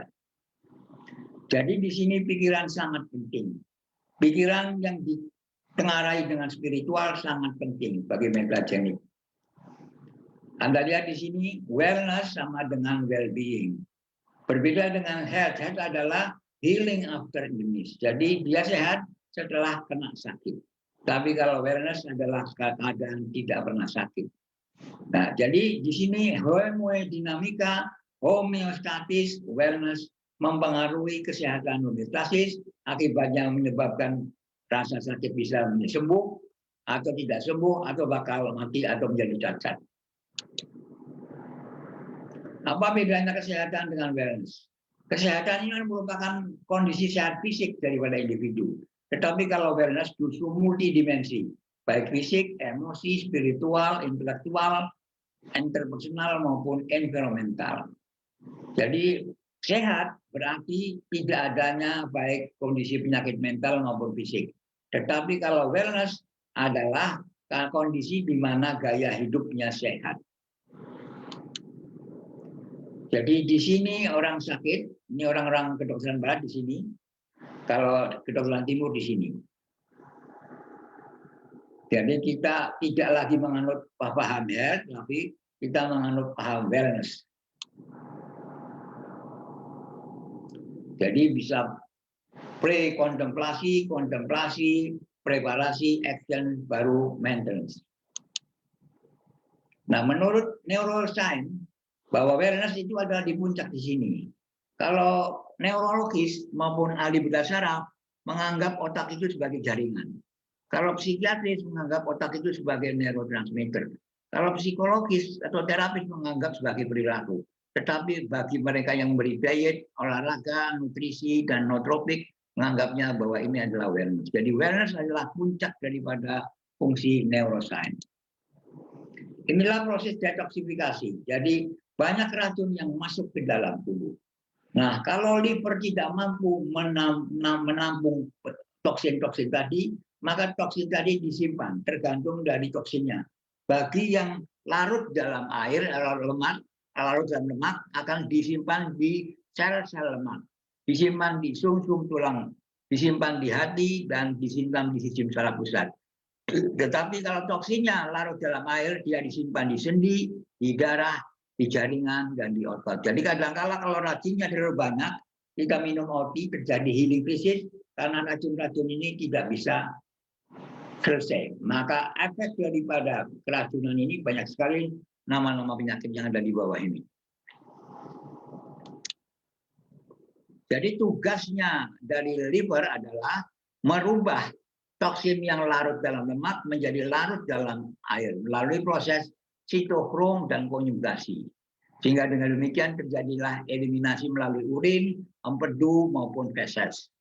Jadi di sini pikiran sangat penting. Pikiran yang ditengarai dengan spiritual sangat penting bagi metagenik. Anda lihat di sini wellness sama dengan well-being. Berbeda dengan health. Health adalah healing after illness. Jadi dia sehat setelah kena sakit. Tapi kalau wellness adalah keadaan tidak pernah sakit. Nah, jadi di sini hemodinamika, homeostatis, wellness mempengaruhi kesehatan homeostasis, akibatnya menyebabkan rasa sakit bisa sembuh atau tidak sembuh atau bakal mati atau menjadi cacat. Apa bedanya kesehatan dengan wellness? Kesehatan ini merupakan kondisi sehat fisik daripada individu. Tetapi kalau wellness justru multidimensi, baik fisik, emosi, spiritual, intelektual, interpersonal maupun environmental. Jadi sehat berarti tidak adanya baik kondisi penyakit mental maupun fisik. Tetapi kalau wellness adalah kondisi di mana gaya hidupnya sehat. Jadi di sini orang sakit, ini orang-orang kedokteran barat di sini. Kalau kedokteran timur di sini. Jadi kita tidak lagi menganut paham health, tapi kita menganut paham wellness. Jadi bisa pre-kontemplasi, kontemplasi, preparasi, action, baru maintenance. Nah, menurut neuroscience, bahwa wellness itu adalah di puncak di sini. Kalau neurologis maupun ahli bedah saraf menganggap otak itu sebagai jaringan. Kalau psikiatris menganggap otak itu sebagai neurotransmitter. Kalau psikologis atau terapis menganggap sebagai perilaku. Tetapi bagi mereka yang memberi diet, olahraga, nutrisi, dan nootropik menganggapnya bahwa ini adalah wellness. Jadi wellness adalah puncak daripada fungsi neuroscience. Inilah proses detoksifikasi. Jadi banyak racun yang masuk ke dalam tubuh. Nah, kalau liver tidak mampu menampung toksin-toksin tadi, maka toksin tadi disimpan, tergantung dari toksinnya. Bagi yang larut dalam air, larut dalam lemak, akan disimpan di sel-sel lemak, disimpan di sum-sum tulang, disimpan di hati, dan disimpan di sistem saraf pusat. Tetapi kalau toksinnya larut dalam air, dia disimpan di sendi, di darah, di jaringan, dan di otot. Jadi kadang-kala kalau racunnya terlalu banyak, kita minum OT, terjadi healing krisis, karena racun-racun ini tidak bisa selesai. Maka efek daripada keracunan ini banyak sekali nama-nama penyakit yang ada di bawah ini. Jadi tugasnya dari liver adalah merubah toksin yang larut dalam lemak menjadi larut dalam air melalui proses sitokrom dan konjugasi. Sehingga dengan demikian terjadilah eliminasi melalui urin, empedu maupun feses.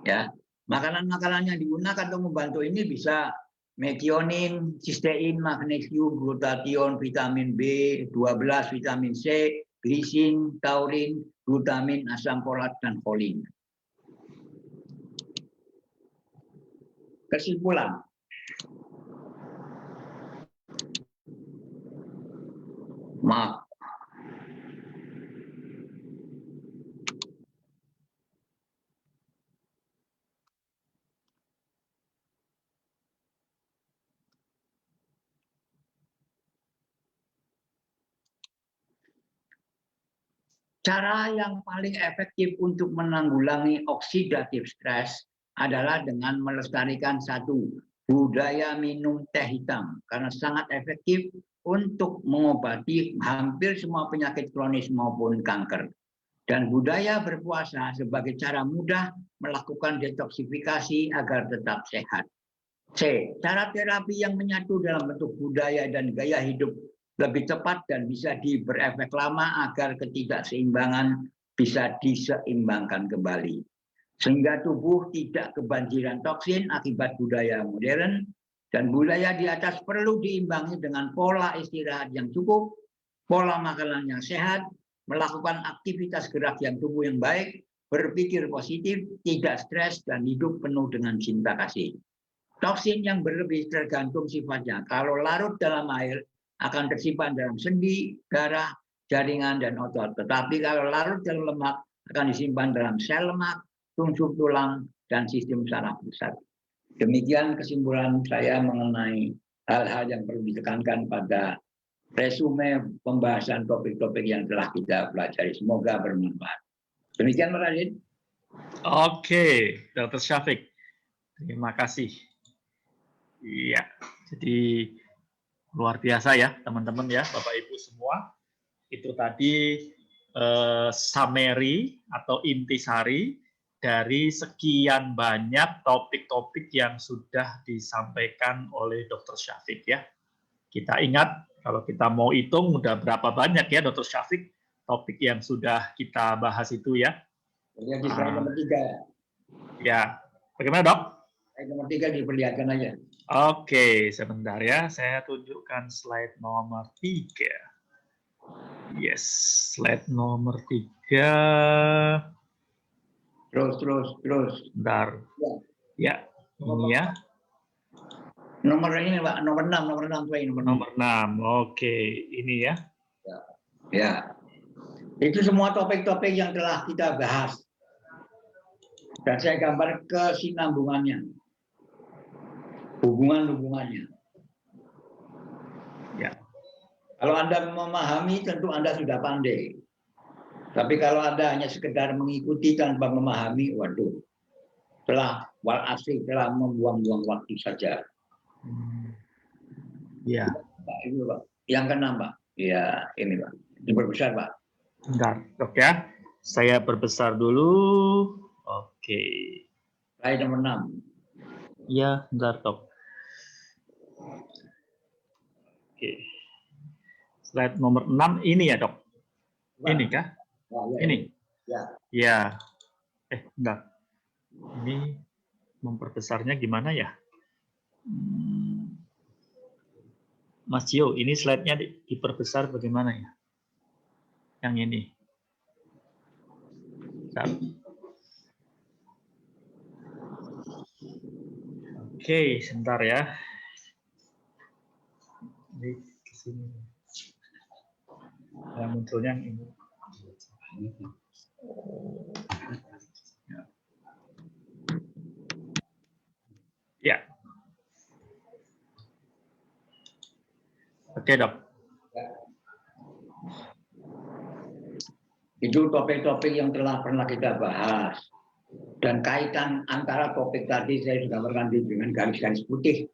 Ya, makanan-makanan yang digunakan untuk membantu ini bisa metionin, sistein, magnesium, glutathione, vitamin B12, vitamin C, glisin, taurin, glutamin, asam folat, dan kolin. Kesimpulan. Maaf. Cara yang paling efektif untuk menanggulangi oksidatif stres adalah dengan melestarikan satu budaya minum teh hitam karena sangat efektif untuk mengobati hampir semua penyakit kronis maupun kanker. Dan budaya berpuasa sebagai cara mudah melakukan detoksifikasi agar tetap sehat. C. Cara terapi yang menyatu dalam bentuk budaya dan gaya hidup lebih tepat dan bisa berefek lama agar ketidakseimbangan bisa diseimbangkan kembali. Sehingga tubuh tidak kebanjiran toksin akibat budaya modern, dan budaya di atas perlu diimbangi dengan pola istirahat yang cukup, pola makanan yang sehat, melakukan aktivitas gerak yang tubuh yang baik, berpikir positif, tidak stres, dan hidup penuh dengan cinta kasih. Toksin yang berlebih tergantung sifatnya. Kalau larut dalam air, akan tersimpan dalam sendi, darah, jaringan, dan otot. Tetapi kalau larut dalam lemak, akan disimpan dalam sel lemak, tungsuk tulang, dan sistem saraf pusat. Demikian kesimpulan saya mengenai hal-hal yang perlu ditekankan pada resume pembahasan topik-topik yang telah kita pelajari. Semoga bermanfaat. Demikian, Pak Radit. Oke, Dr. Syafiq. Terima kasih. Iya, jadi luar biasa ya teman-teman ya, Bapak Ibu semua. Itu tadi summary atau intisari dari sekian banyak topik-topik yang sudah disampaikan oleh Dr. Syafiq ya. Kita ingat kalau kita mau hitung udah berapa banyak ya Dr. Syafiq topik yang sudah kita bahas itu ya. Jadi slide nomor 3. Ya, bagaimana Dok? Slide nomor 3 diperlihatkan aja. Oke, sebentar ya. Saya tunjukkan slide nomor 3. Yes, slide nomor 3. Terus. Bentar. Ya, ini ya. Nomor ini, Pak. Nomor 6. Nomor 6. Oke, ini ya. Ya. Itu semua topik-topik yang telah kita bahas. Dan saya gambar kesinambungannya. Hubungan-hubungannya. Ya. Kalau Anda memahami, tentu Anda sudah pandai. Tapi kalau Anda hanya sekedar mengikuti tanpa memahami, waduh, telah membuang-buang waktu saja. Ya. Pak, ini Pak. Yang keenam, Pak. Ya, ini Pak. Diperbesar, Pak. Bentar, Dok ya. Saya perbesar dulu. Oke. Slide nomor 6. Ya, bentar, Dok. Oke. Slide nomor 6 ini ya, Dok. Ini kah? Ini. Ya. Ya. Enggak. Ini memperbesarnya gimana ya? Mas Gio, ini slide-nya diperbesar bagaimana ya? Yang ini. Oke, sebentar ya. Ini ke sini. Munculnya yang ini. Ya. Oke, Dok. Itu topik-topik yang telah pernah kita bahas. Dan kaitan antara topik tadi saya sudah berganti dengan garis-garis putih.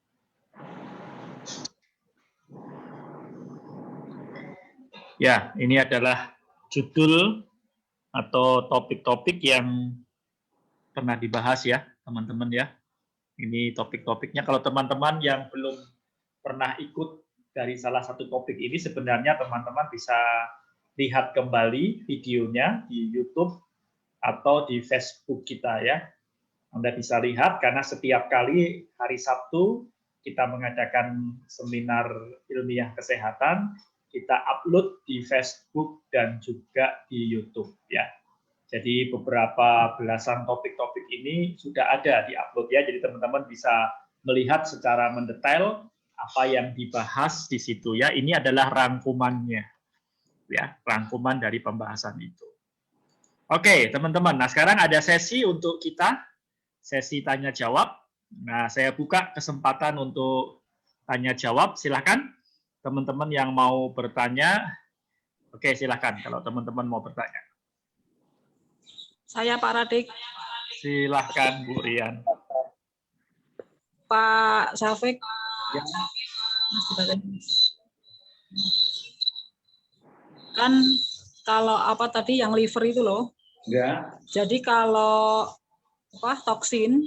Ya, ini adalah judul atau topik-topik yang pernah dibahas ya, teman-teman ya. Ini topik-topiknya. Kalau teman-teman yang belum pernah ikut dari salah satu topik ini, sebenarnya teman-teman bisa lihat kembali videonya di YouTube atau di Facebook kita ya. Anda bisa lihat karena setiap kali hari Sabtu kita mengadakan seminar ilmiah kesehatan, kita upload di Facebook dan juga di YouTube ya. Jadi beberapa belasan topik-topik ini sudah ada di upload ya. Jadi teman-teman bisa melihat secara mendetail apa yang dibahas di situ ya. Ini adalah rangkumannya ya, rangkuman dari pembahasan itu. Oke, teman-teman. Nah, sekarang ada sesi untuk kita, sesi tanya jawab. Nah, saya buka kesempatan untuk tanya jawab. Silakan teman-teman yang mau bertanya. Oke, silakan kalau teman-teman mau bertanya. Saya Pak Radik. Silahkan Bu Rian. Pak Safik. Ya. Kan kalau apa tadi yang liver itu loh. Ya. Jadi kalau toksin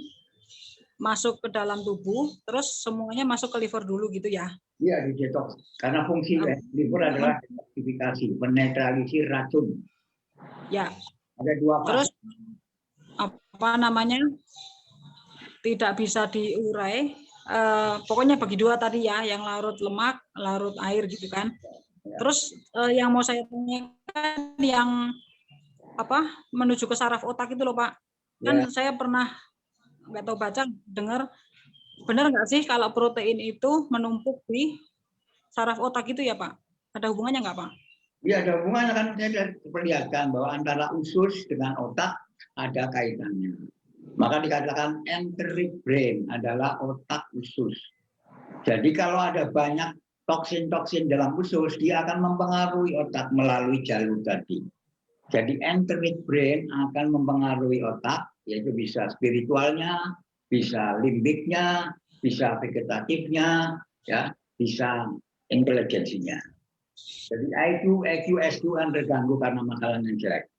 masuk ke dalam tubuh, terus semuanya masuk ke liver dulu gitu ya? Iya, di detox. Karena fungsi liver adalah detoksifikasi, menetralisir racun. Ya. Ada dua terus apa namanya, tidak bisa diurai, pokoknya bagi dua tadi ya, yang larut lemak, larut air gitu kan. Terus yang mau saya tanyakan yang menuju ke saraf otak itu loh Pak, kan saya pernah nggak tahu baca dengar, benar nggak sih kalau protein itu menumpuk di saraf otak itu ya Pak? Ada hubungannya nggak Pak? Iya, ada hubungannya kan, saya perlihatkan bahwa antara usus dengan otak ada kaitannya. Maka dikatakan enteric brain adalah otak usus. Jadi kalau ada banyak toksin-toksin dalam usus, dia akan mempengaruhi otak melalui jalur tadi. Jadi enteric brain akan mempengaruhi otak, yaitu bisa spiritualnya, bisa limbiknya, bisa vegetatifnya, ya, bisa inteligensinya. Jadi IQ, SQ kan terganggu karena masalah yang jelek.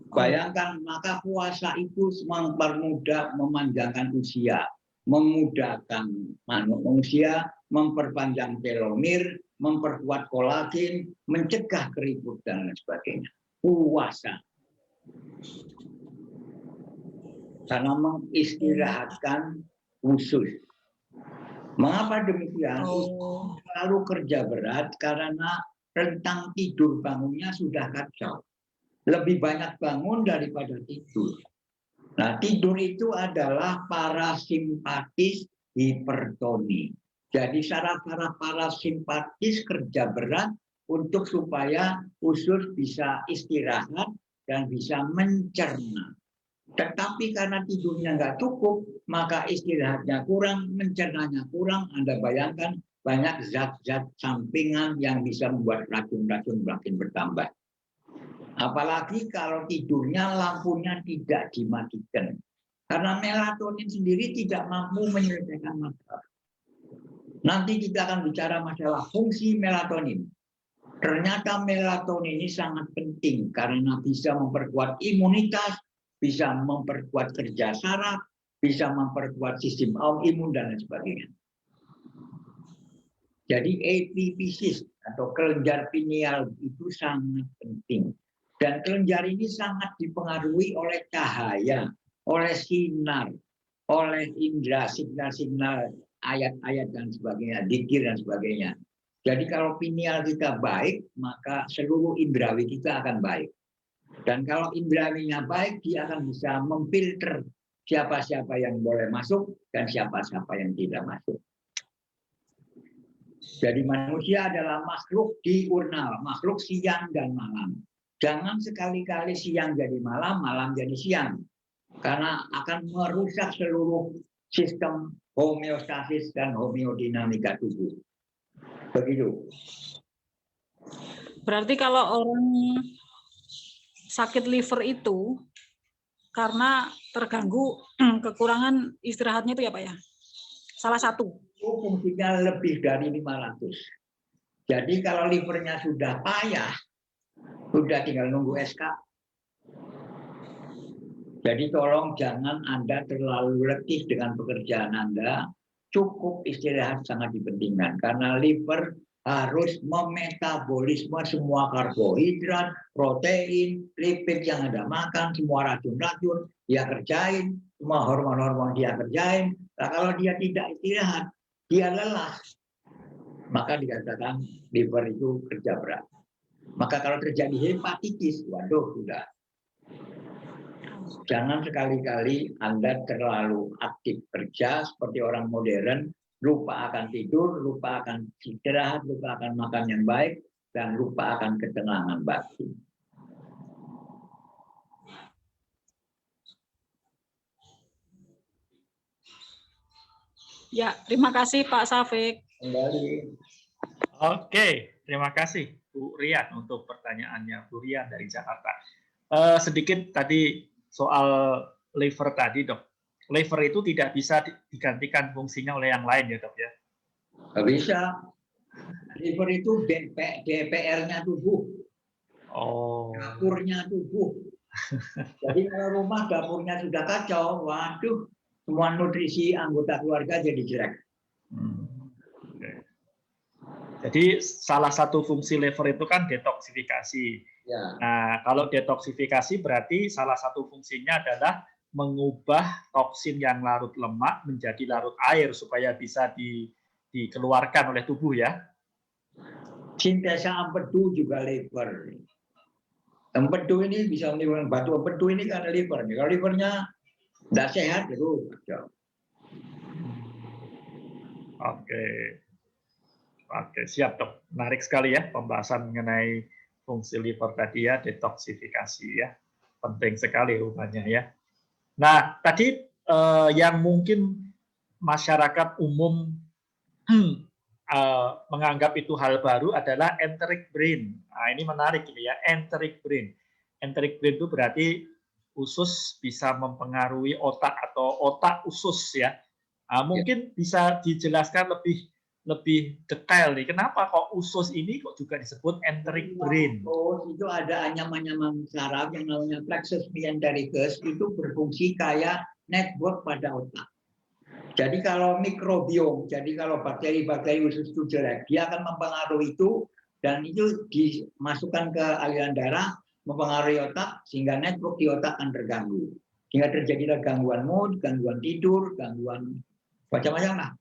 Bayangkan, maka puasa itu mempermudah, memanjangkan usia, memudahkan manusia, memperpanjang telomere, memperkuat kolagen, mencegah keriput dan lain sebagainya. Puasa. Karena mengistirahatkan usus. Mengapa demikian? Usus selalu kerja berat karena rentang tidur bangunnya sudah kacau. Lebih banyak bangun daripada tidur. Nah, tidur itu adalah parasimpatis hipertoni. Jadi saraf-saraf parasimpatis kerja berat untuk supaya usus bisa istirahat dan bisa mencerna. Tetapi karena tidurnya nggak cukup, maka istirahatnya kurang, mencernanya kurang. Anda bayangkan banyak zat-zat sampingan yang bisa membuat racun-racun makin bertambah. Apalagi kalau tidurnya lampunya tidak dimatikan. Karena melatonin sendiri tidak mampu menyelesaikan masalah. Nanti kita akan bicara masalah fungsi melatonin. Ternyata melatonin ini sangat penting karena bisa memperkuat imunitas, bisa memperkuat kerja saraf, bisa memperkuat sistem imun dan lain sebagainya. Jadi epiphysis atau kelenjar pineal itu sangat penting. Dan kelenjar ini sangat dipengaruhi oleh cahaya, oleh sinar, oleh indera, signal-signal, ayat-ayat dan sebagainya, dzikir dan sebagainya. Jadi kalau pineal kita baik, maka seluruh indrawi kita akan baik. Dan kalau indrawinya baik, dia akan bisa memfilter siapa-siapa yang boleh masuk dan siapa-siapa yang tidak masuk. Jadi manusia adalah makhluk diurnal, makhluk siang dan malam. Jangan sekali-kali siang jadi malam, malam jadi siang. Karena akan merusak seluruh sistem homeostasis dan homeodinamika tubuh. Begitu. Berarti kalau orang sakit liver itu karena terganggu kekurangan istirahatnya itu ya Pak ya? Salah satu. Fungsinya lebih dari 500. Jadi kalau livernya sudah payah, sudah tinggal nunggu SK. Jadi tolong jangan Anda terlalu letih dengan pekerjaan Anda. Cukup istirahat sangat dipentingkan karena liver harus memetabolisme semua karbohidrat, protein, lipid yang Anda makan, semua racun-racun dia kerjain, semua hormon-hormon dia kerjain. Nah, kalau dia tidak istirahat, dia lelah, maka dikatakan liver itu kerja berat. Maka kalau terjadi hepatitis, waduh sudah. Jangan sekali-kali Anda terlalu aktif kerja seperti orang modern, lupa akan tidur, lupa akan istirahat, lupa akan makan yang baik, dan lupa akan ketenangan batin. Ya, terima kasih Pak Safik. Kembali. Oke, terima kasih Bu Rian untuk pertanyaannya. Bu Rian dari Jakarta. Sedikit tadi soal liver tadi, Dok. Liver itu tidak bisa digantikan fungsinya oleh yang lain ya, Dok ya? Nggak bisa. Liver itu DPR-nya tubuh. Oh. Dapurnya tubuh. Jadi kalau rumah dapurnya sudah kacau, waduh, semua nutrisi anggota keluarga jadi jelek. Okay. Jadi salah satu fungsi liver itu kan detoksifikasi. Ya. Nah, kalau detoksifikasi berarti salah satu fungsinya adalah mengubah toksin yang larut lemak menjadi larut air supaya bisa dikeluarkan oleh tubuh ya. Sintesa empedu juga liver. Empedu ini bisa menimbulkan batu empedu ini karena liver. Kalau livernya tidak sehat, itu kacau. Oke, siap Dok. Menarik sekali ya pembahasan mengenai fungsi liver tadi ya, detoksifikasi ya. Penting sekali rupanya ya. Nah, tadi yang mungkin masyarakat umum menganggap itu hal baru adalah enteric brain. Nah, ini menarik ini ya, enteric brain. Enteric brain itu berarti usus bisa mempengaruhi otak atau otak usus ya. Nah, mungkin bisa dijelaskan lebih detail nih, kenapa kok usus ini kok juga disebut enteric brain? Itu ada anyaman-anyaman saraf yang namanya plexus mesentericus, itu berfungsi kayak network pada otak. Jadi kalau mikrobiom, jadi kalau bakteri-bakteri usus itu jelek, dia akan mempengaruhi itu, dan itu dimasukkan ke aliran darah, mempengaruhi otak, sehingga network di otak akan terganggu. Sehingga terjadilah gangguan mood, gangguan tidur, gangguan macam-macam lah.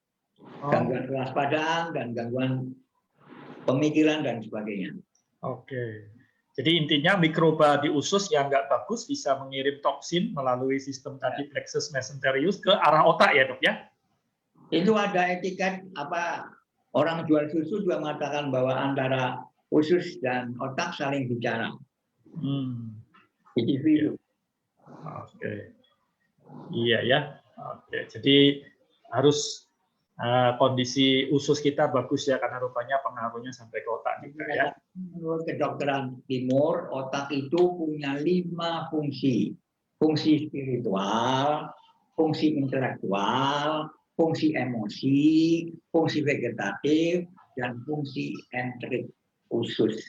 Gangguan kewaspadaan dan gangguan pemikiran dan sebagainya. Oke. Jadi intinya mikroba di usus yang nggak bagus bisa mengirim toksin melalui sistem tadi plexus mesenterius ke arah otak ya Dok ya? Itu ada etiket apa, orang jual susu juga mengatakan bahwa antara usus dan otak saling bicara. Di TV itu. Oke. Iya ya. Oke. Jadi harus kondisi usus kita bagus ya, karena rupanya pengaruhnya sampai ke otak juga ya. Menurut kedokteran timur, otak itu punya 5 fungsi. Fungsi spiritual, fungsi intelektual, fungsi emosi, fungsi vegetatif, dan fungsi enterik usus.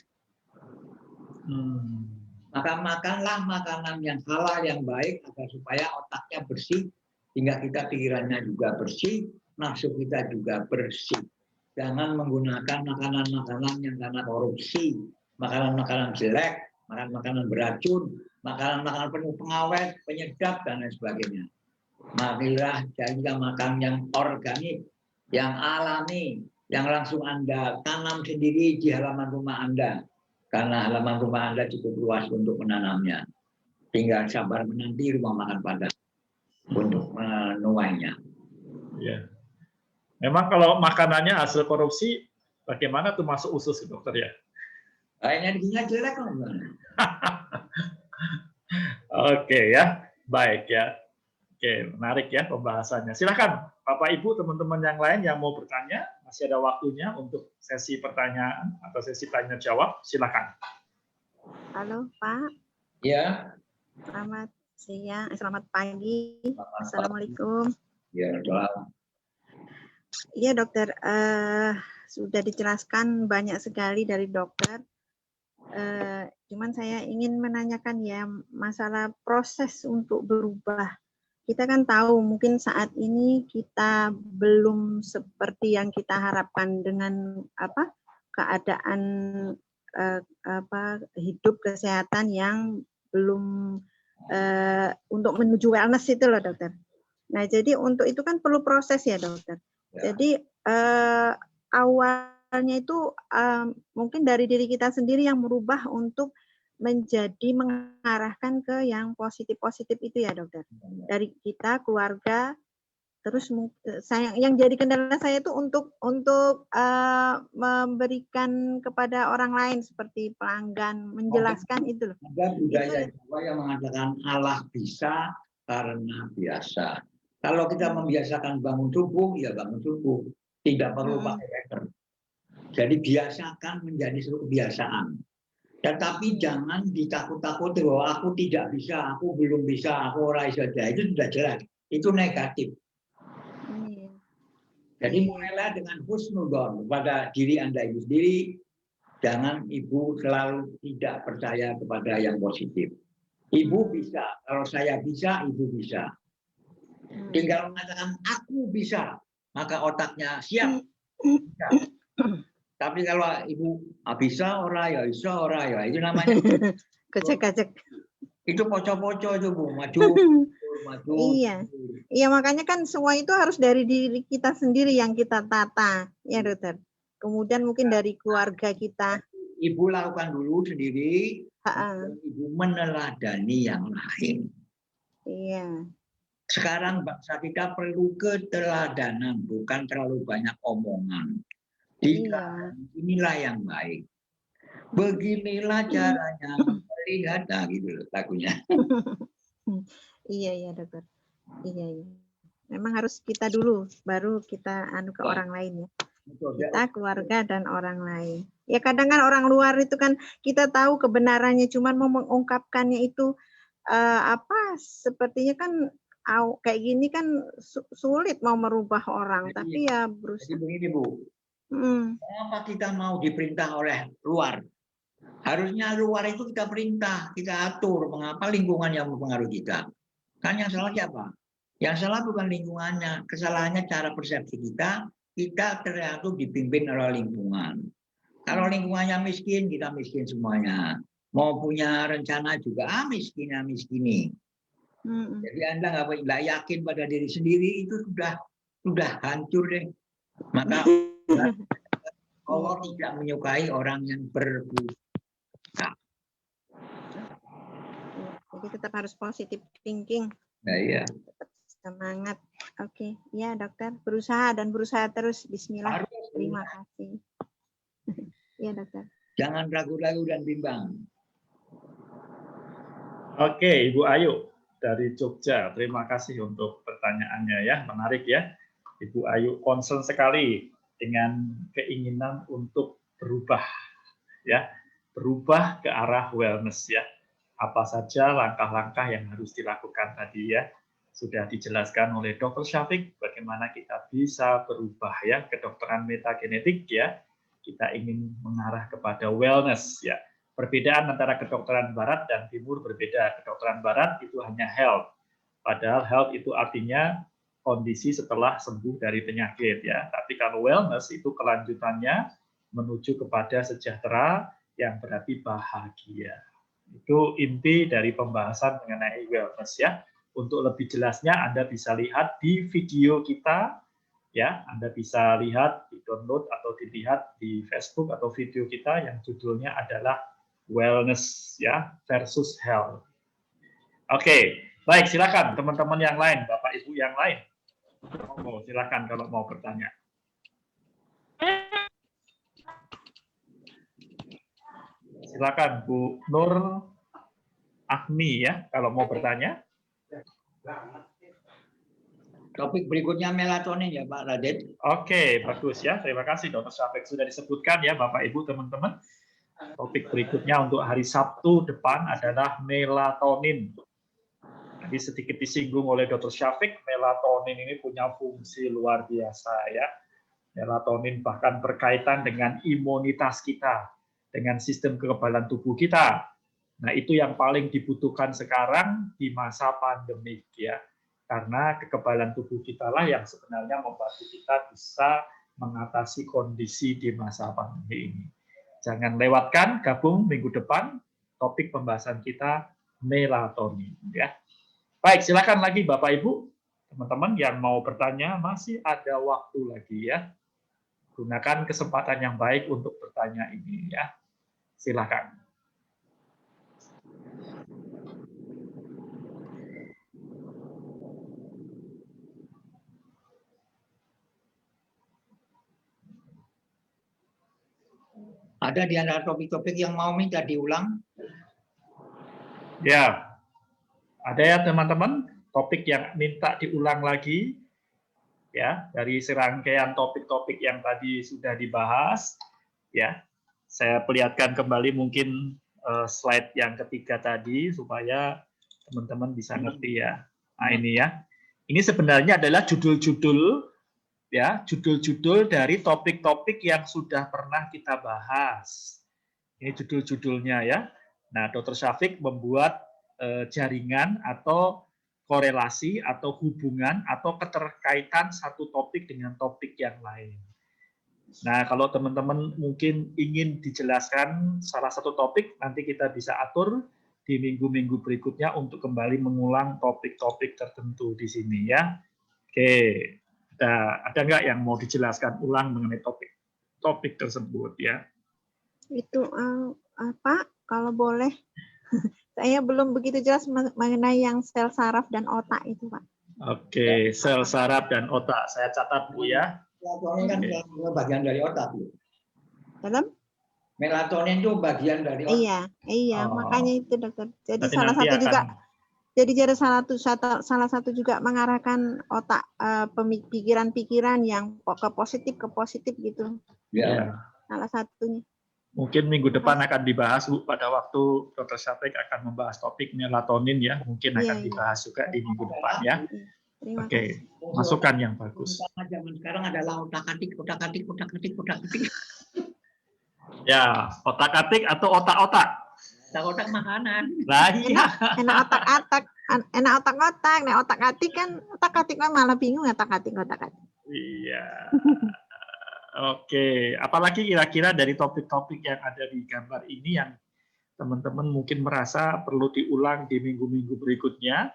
Maka makanlah makanan yang halal, yang baik, agar supaya otaknya bersih, hingga kita pikirannya juga bersih, nafsu kita juga bersih. Jangan menggunakan makanan-makanan yang karena korupsi, makanan-makanan jelek, makanan-makanan beracun, makanan-makanan penuh pengawet, penyedap, dan lain sebagainya. Marilah kita makan yang organik, yang alami, yang langsung Anda tanam sendiri di halaman rumah Anda. Karena halaman rumah Anda cukup luas untuk menanamnya. Tinggal sabar menanti rumah makan Padang untuk menuainya. Ya. Memang kalau makanannya hasil korupsi, bagaimana tuh masuk usus Dokter ya? Energinya jelek kok. Oke ya, baik ya. Oke, menarik ya pembahasannya. Silakan Bapak Ibu, teman-teman yang lain yang mau bertanya, masih ada waktunya untuk sesi pertanyaan atau sesi tanya jawab. Silakan. Halo Pak. Ya. Selamat siang, selamat pagi. Assalamualaikum. Ya, selamat. Iya dokter, sudah dijelaskan banyak sekali dari dokter. Cuman saya ingin menanyakan ya masalah proses untuk berubah. Kita kan tahu mungkin saat ini kita belum seperti yang kita harapkan dengan keadaan hidup kesehatan yang belum untuk menuju wellness itu loh dokter. Nah jadi untuk itu kan perlu proses ya dokter. Ya. Jadi awalnya itu mungkin dari diri kita sendiri yang merubah untuk menjadi mengarahkan ke yang positif-positif itu ya dokter. Dari kita, keluarga, terus saya yang jadi kendala saya itu untuk memberikan kepada orang lain seperti pelanggan, menjelaskan itu loh. Ada budaya Jawa yang mengatakan Allah bisa karena biasa. Kalau kita membiasakan bangun subuh, ya bangun subuh. Tidak perlu pakai wekker. Jadi biasakan menjadi suatu kebiasaan. Tetapi jangan ditakut-takuti bahwa aku tidak bisa, aku belum bisa, aku ora saja. Itu sudah jelas. Itu negatif. Jadi mulailah dengan husnudon kepada diri Anda itu sendiri. Jangan ibu selalu tidak percaya kepada yang positif. Ibu bisa. Kalau saya bisa, ibu bisa. Tinggal mengatakan aku bisa, maka otaknya siap. Bisa. Tapi kalau ibu bisa ora ya, bisa ora ya, itu namanya kecek-kecek. Itu poco-poco itu Bu, maju. Iya. Iya makanya kan semua itu harus dari diri kita sendiri yang kita tata, ya dokter. Kemudian mungkin dari keluarga kita. Ibu lakukan dulu sendiri, ibu meneladani yang lain. Iya. Sekarang bangsa kita perlu keteladanan, bukan terlalu banyak omongan. Inilah yang baik. Beginilah caranya melihat, nah gitu lagunya. Iya dokter. Iya. Memang harus kita dulu, baru kita ke orang lain ya. Kita, keluarga dan orang lain. Ya kadang kan orang luar itu kan kita tahu kebenarannya, cuman mau mengungkapkannya itu sepertinya kan kayak gini kan sulit mau merubah orang, tapi ya berusaha. Jadi begini Bu, mengapa kita mau diperintah oleh luar? Harusnya luar itu kita perintah, kita atur. Mengapa lingkungan yang mempengaruhi kita? Kan yang salah siapa? Yang salah bukan lingkungannya, kesalahannya cara persepsi kita. Kita ternyata dipimpin oleh lingkungan. Kalau lingkungannya miskin, kita miskin semuanya. Mau punya rencana juga miskini. Jadi Anda nggak yakin pada diri sendiri, itu sudah hancur deh. Maka Allah tidak menyukai orang yang berbusa. Jadi tetap harus positif thinking. Nah, iya. Tetap semangat. Oke, ya dokter. Berusaha terus. Bismillah. Terima kasih. Iya dokter. Jangan ragu-ragu dan bimbang. Oke, Ibu Ayu dari Jogja. Terima kasih untuk pertanyaannya ya, menarik ya. Ibu Ayu concern sekali dengan keinginan untuk berubah ya, berubah ke arah wellness ya. Apa saja langkah-langkah yang harus dilakukan tadi ya. Sudah dijelaskan oleh Dr. Syafiq bagaimana kita bisa berubah ya, kedokteran metagenetik ya. Kita ingin mengarah kepada wellness ya. Perbedaan antara kedokteran barat dan timur berbeda. Kedokteran barat itu hanya health. Padahal health itu artinya kondisi setelah sembuh dari penyakit ya. Tapi kalau wellness itu kelanjutannya menuju kepada sejahtera yang berarti bahagia. Itu inti dari pembahasan mengenai wellness ya. Untuk lebih jelasnya Anda bisa lihat di video kita ya. Anda bisa lihat, di-download atau dilihat di Facebook atau video kita yang judulnya adalah wellness ya versus health. Oke, baik silakan teman-teman yang lain, Bapak Ibu yang lain. Silakan kalau mau bertanya. Silakan Bu Nur Ahmi ya kalau mau bertanya. Topik berikutnya melatonin ya Pak Raden. Oke, bagus ya. Terima kasih Dr. Syafiq sudah disebutkan ya Bapak Ibu teman-teman. Topik berikutnya untuk hari Sabtu depan adalah melatonin. Tadi sedikit disinggung oleh Dr. Syafiq, melatonin ini punya fungsi luar biasa ya. Melatonin bahkan berkaitan dengan imunitas kita, dengan sistem kekebalan tubuh kita. Nah, itu yang paling dibutuhkan sekarang di masa pandemik ya. Karena kekebalan tubuh kita lah yang sebenarnya membantu kita bisa mengatasi kondisi di masa pandemi ini. Jangan lewatkan, gabung minggu depan topik pembahasan kita melatonin ya. Baik, silakan lagi Bapak Ibu, teman-teman yang mau bertanya, masih ada waktu lagi ya. Gunakan kesempatan yang baik untuk bertanya ini ya. Silakan. Ada di antara topik-topik yang mau minta diulang? Ya. Ada ya teman-teman, topik yang minta diulang lagi ya, dari serangkaian topik-topik yang tadi sudah dibahas ya. Saya perlihatkan kembali mungkin slide yang ketiga tadi supaya teman-teman bisa ngerti ya. Nah, ini ya. Ini sebenarnya adalah judul-judul ya, judul-judul dari topik-topik yang sudah pernah kita bahas. Ini judul-judulnya ya. Nah, Dr. Syafiq membuat jaringan atau korelasi atau hubungan atau keterkaitan satu topik dengan topik yang lain. Nah, kalau teman-teman mungkin ingin dijelaskan salah satu topik, nanti kita bisa atur di minggu-minggu berikutnya untuk kembali mengulang topik-topik tertentu di sini ya. Oke, ada nggak yang mau dijelaskan ulang mengenai topik tersebut ya? Itu Pak, kalau boleh, saya belum begitu jelas mengenai yang sel saraf dan otak itu, Pak. Oke, sel saraf dan otak. Saya catat Bu ya. Melatonin kan bagian dari otak. Dalam? Melatonin itu bagian dari otak. Iya, makanya itu dokter. Jadi Nanti salah satu akan, juga, jadi salah satu juga mengarahkan otak pikiran-pikiran yang ke positif gitu. Ya. Salah satunya. Mungkin minggu depan akan dibahas Bu, pada waktu Dr. Syafiq akan membahas topik melatonin ya, mungkin akan dibahas juga di minggu depan ya. Terima Oke, kasih. masukan yang bagus. Zaman sekarang adalah otak-atik. Ya, otak-atik atau otak-otak? Otak-otak makanan. Nah, iya. Enak otak-atik, nek otak-atik kan otak-atik kan malah bingung otak-atik. Iya. Oke, apalagi kira-kira dari topik-topik yang ada di gambar ini yang teman-teman mungkin merasa perlu diulang di minggu-minggu berikutnya?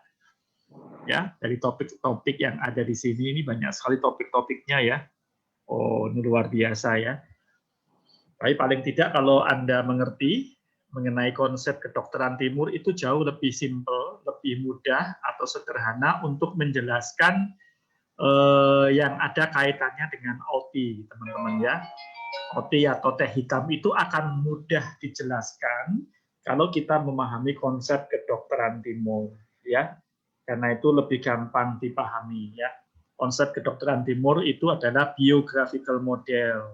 Ya, dari topik-topik yang ada di sini ini banyak sekali topik-topiknya ya. Oh, ini luar biasa ya. Tapi paling tidak kalau Anda mengerti mengenai konsep kedokteran timur itu jauh lebih simpel, lebih mudah atau sederhana untuk menjelaskan yang ada kaitannya dengan OT, teman-teman ya. OT atau teh hitam itu akan mudah dijelaskan kalau kita memahami konsep kedokteran timur ya. Karena itu lebih gampang dipahami ya. Konsep kedokteran timur itu adalah biographical model.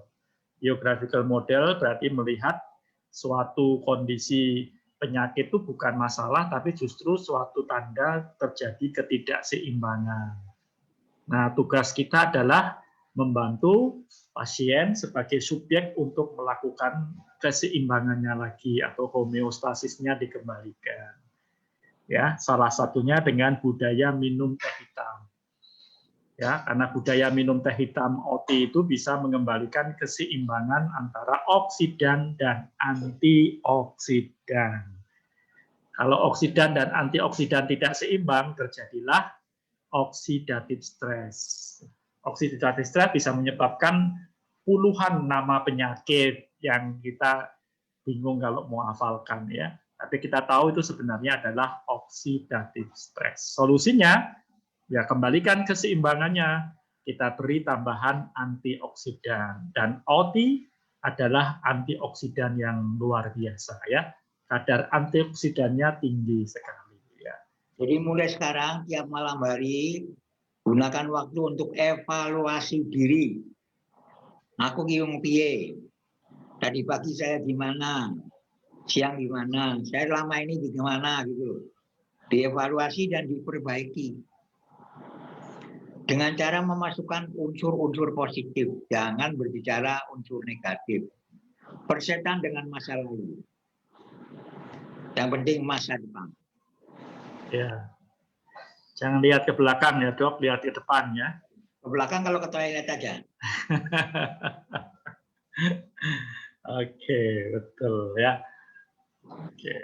Biographical model berarti melihat suatu kondisi penyakit itu bukan masalah, tapi justru suatu tanda terjadi ketidakseimbangan. Nah, tugas kita adalah membantu pasien sebagai subjek untuk melakukan keseimbangannya lagi atau homeostasisnya dikembalikan. Ya, salah satunya dengan budaya minum teh hitam. Ya, karena budaya minum teh hitam OT itu bisa mengembalikan keseimbangan antara oksidan dan antioksidan. Kalau oksidan dan antioksidan tidak seimbang, terjadilah oxidative stress. Oxidative stress bisa menyebabkan puluhan nama penyakit yang kita bingung kalau mau hafalkan ya. Tapi kita tahu itu sebenarnya adalah oxidative stress. Solusinya, ya kembalikan keseimbangannya. Kita beri tambahan antioksidan. Dan OT adalah antioksidan yang luar biasa ya. Kadar antioksidannya tinggi sekali ya. Jadi mulai sekarang tiap malam hari gunakan waktu untuk evaluasi diri. Aku kiung piye? Tadi pagi saya gimana? Siang gimana, saya lama ini gimana gitu, dievaluasi dan diperbaiki. dengan cara memasukkan unsur-unsur positif, jangan berbicara unsur negatif. Persetan dengan masa lalu. Yang penting masa depan. Ya. Jangan lihat ke belakang ya, Dok, lihat ke depan ya. Ke belakang kalau ke toilet aja. Oke, betul ya. Oke.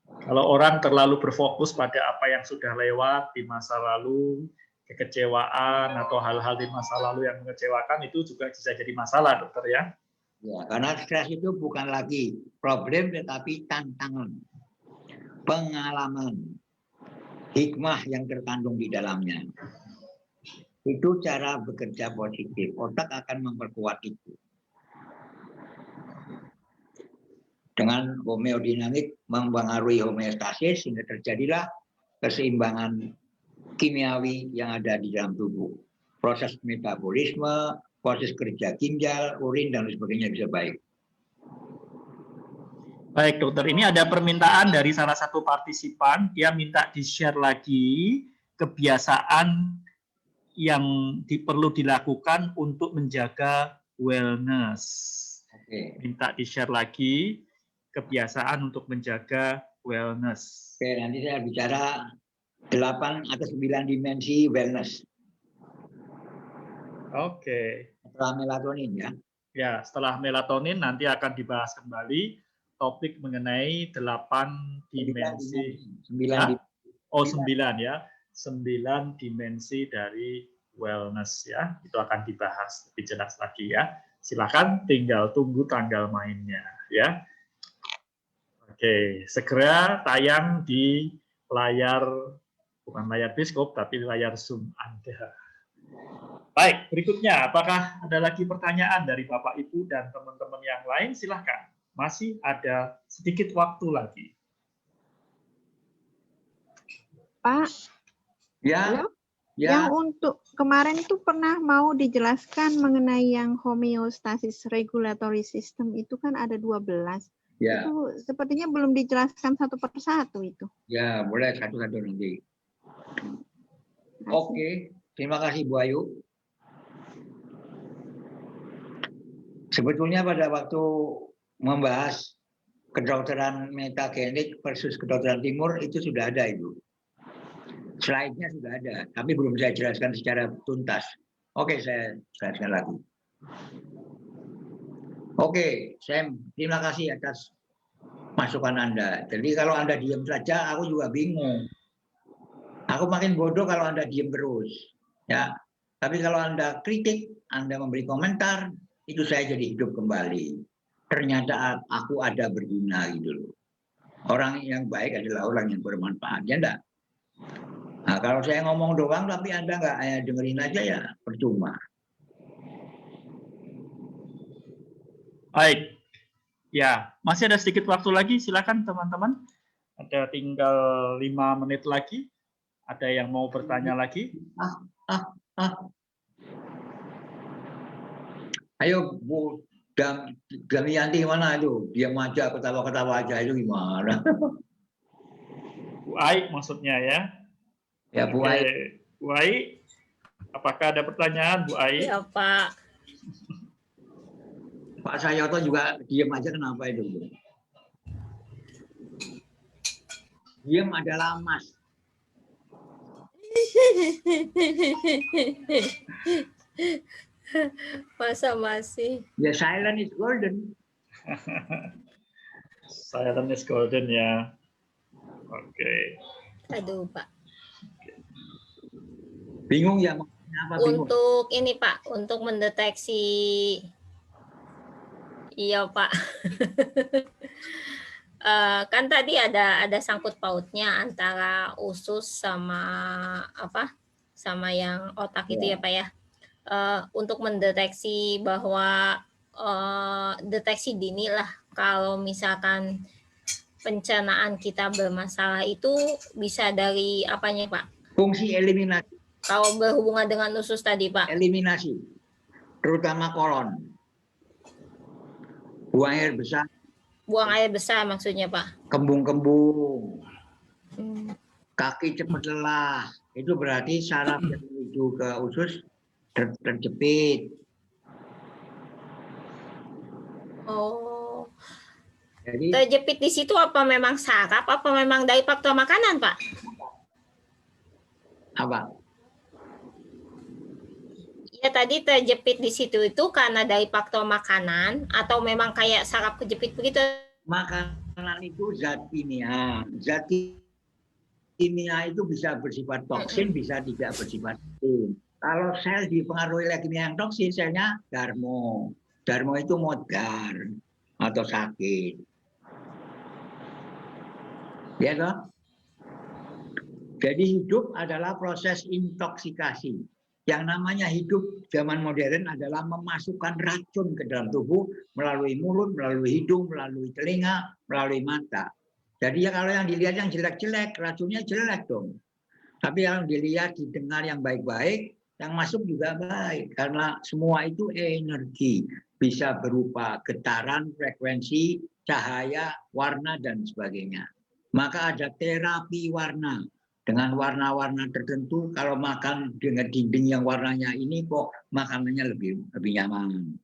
Kalau orang terlalu berfokus pada apa yang sudah lewat di masa lalu, kekecewaan atau hal-hal di masa lalu yang mengecewakan, itu juga bisa jadi masalah, dokter ya. Ya, karena stres itu bukan lagi problem tetapi tantangan, pengalaman, hikmah yang terkandung di dalamnya. Itu cara bekerja positif. Otak akan memperkuat itu. Dengan homeodinamik mempengaruhi homeostasis sehingga terjadilah keseimbangan kimiawi yang ada di dalam tubuh. Proses metabolisme, proses kerja ginjal, urin, dan lain sebagainya bisa baik. Baik, dokter. Ini ada permintaan dari salah satu partisipan. Dia minta di-share lagi kebiasaan yang perlu dilakukan untuk menjaga wellness. Oke. Minta di-share lagi kebiasaan untuk menjaga wellness. Oke, nanti saya bicara 8 atau 9 dimensi wellness. Oke. Setelah melatonin ya. Ya, setelah melatonin nanti akan dibahas kembali topik mengenai 8 dimensi. 9 Oh, 9 ya. 9 dimensi dari wellness ya. Itu akan dibahas lebih jelas lagi ya. Silakan tinggal tunggu tanggal mainnya ya. Oke, segera tayang di layar, bukan layar bioskop, tapi layar Zoom Anda. Baik, berikutnya, apakah ada lagi pertanyaan dari Bapak, Ibu, dan teman-teman yang lain? Silahkan, masih ada sedikit waktu lagi. Pak, Ya, halo? ya. Yang untuk kemarin itu pernah mau dijelaskan mengenai yang homeostasis regulatory system itu kan ada 12. Ya, Itu sepertinya belum dijelaskan satu persatu itu. ya, boleh satu-satu nanti. Oke, terima kasih Bu Ayu. Sebetulnya pada waktu membahas kedokteran metagenik versus kedokteran timur itu sudah ada itu. Slide-nya sudah ada, tapi belum saya jelaskan secara tuntas. Oke, saya jelaskan lagi. Oke, Sam, terima kasih atas masukan Anda. Jadi kalau Anda diam saja, aku juga bingung. Aku makin bodoh kalau Anda diam terus. Ya, tapi kalau Anda kritik, Anda memberi komentar, itu saya jadi hidup kembali. Ternyata aku ada berguna gitu loh. Orang yang baik adalah orang yang bermanfaat, ya enggak? Nah, kalau saya ngomong doang tapi Anda nggak dengerin aja ya percuma. Baik, ya masih ada sedikit waktu lagi. Silakan teman-teman. Ada tinggal 5 menit lagi. Ada yang mau bertanya lagi? Ayo Bu Damianti mana itu? Diam aja, ketawa-ketawa aja itu gimana? Bu Ai maksudnya ya? Ya Bu Ai. Bu Ai, apakah ada pertanyaan Bu Ai? Ya Pak. Pak Sayoto juga diam aja, kenapa itu? Diam adalah emas. Masa masih? Ya, silent is golden. Silent is golden ya. Oke. Aduh Pak. Bingung ya, apa bingung? Untuk ini Pak, untuk mendeteksi, iya Pak. Kan tadi ada sangkut pautnya antara usus sama apa? Sama yang otak itu ya Pak ya. Untuk mendeteksi bahwa deteksi dini lah kalau misalkan pencernaan kita bermasalah itu bisa dari apanya Pak? Fungsi eliminasi. Kalau berhubungan dengan usus tadi Pak? Eliminasi, terutama kolon. Buang air besar. Buang air besar maksudnya Pak? Kembung-kembung. Kaki cepat lelah. Itu berarti saraf yang begitu ke usus terjepit. Oh, Jadi terjepit di situ apa memang saraf, apa memang dari faktor makanan, Pak? apa? Ya tadi terjepit di situ itu karena dari faktor makanan atau memang kayak saraf kejepit begitu? Makanan itu zat kimia. Zat kimia itu bisa bersifat toksin, bisa tidak bersifat toksin. Kalau sel dipengaruhi oleh kimia yang toksin, selnya darmo. Darmo itu modar atau sakit. Ya toh? Jadi hidup adalah proses intoksikasi. Yang namanya hidup zaman modern adalah memasukkan racun ke dalam tubuh melalui mulut, melalui hidung, melalui telinga, melalui mata. Jadi ya kalau yang dilihat yang jelek-jelek, racunnya jelek dong. Tapi yang dilihat, didengar yang baik-baik, yang masuk juga baik. Karena semua itu energi. Bisa berupa getaran, frekuensi, cahaya, warna, dan sebagainya. Maka ada terapi warna. Dengan warna-warna tertentu, kalau makan dengan dinding yang warnanya ini kok makanannya lebih nyaman.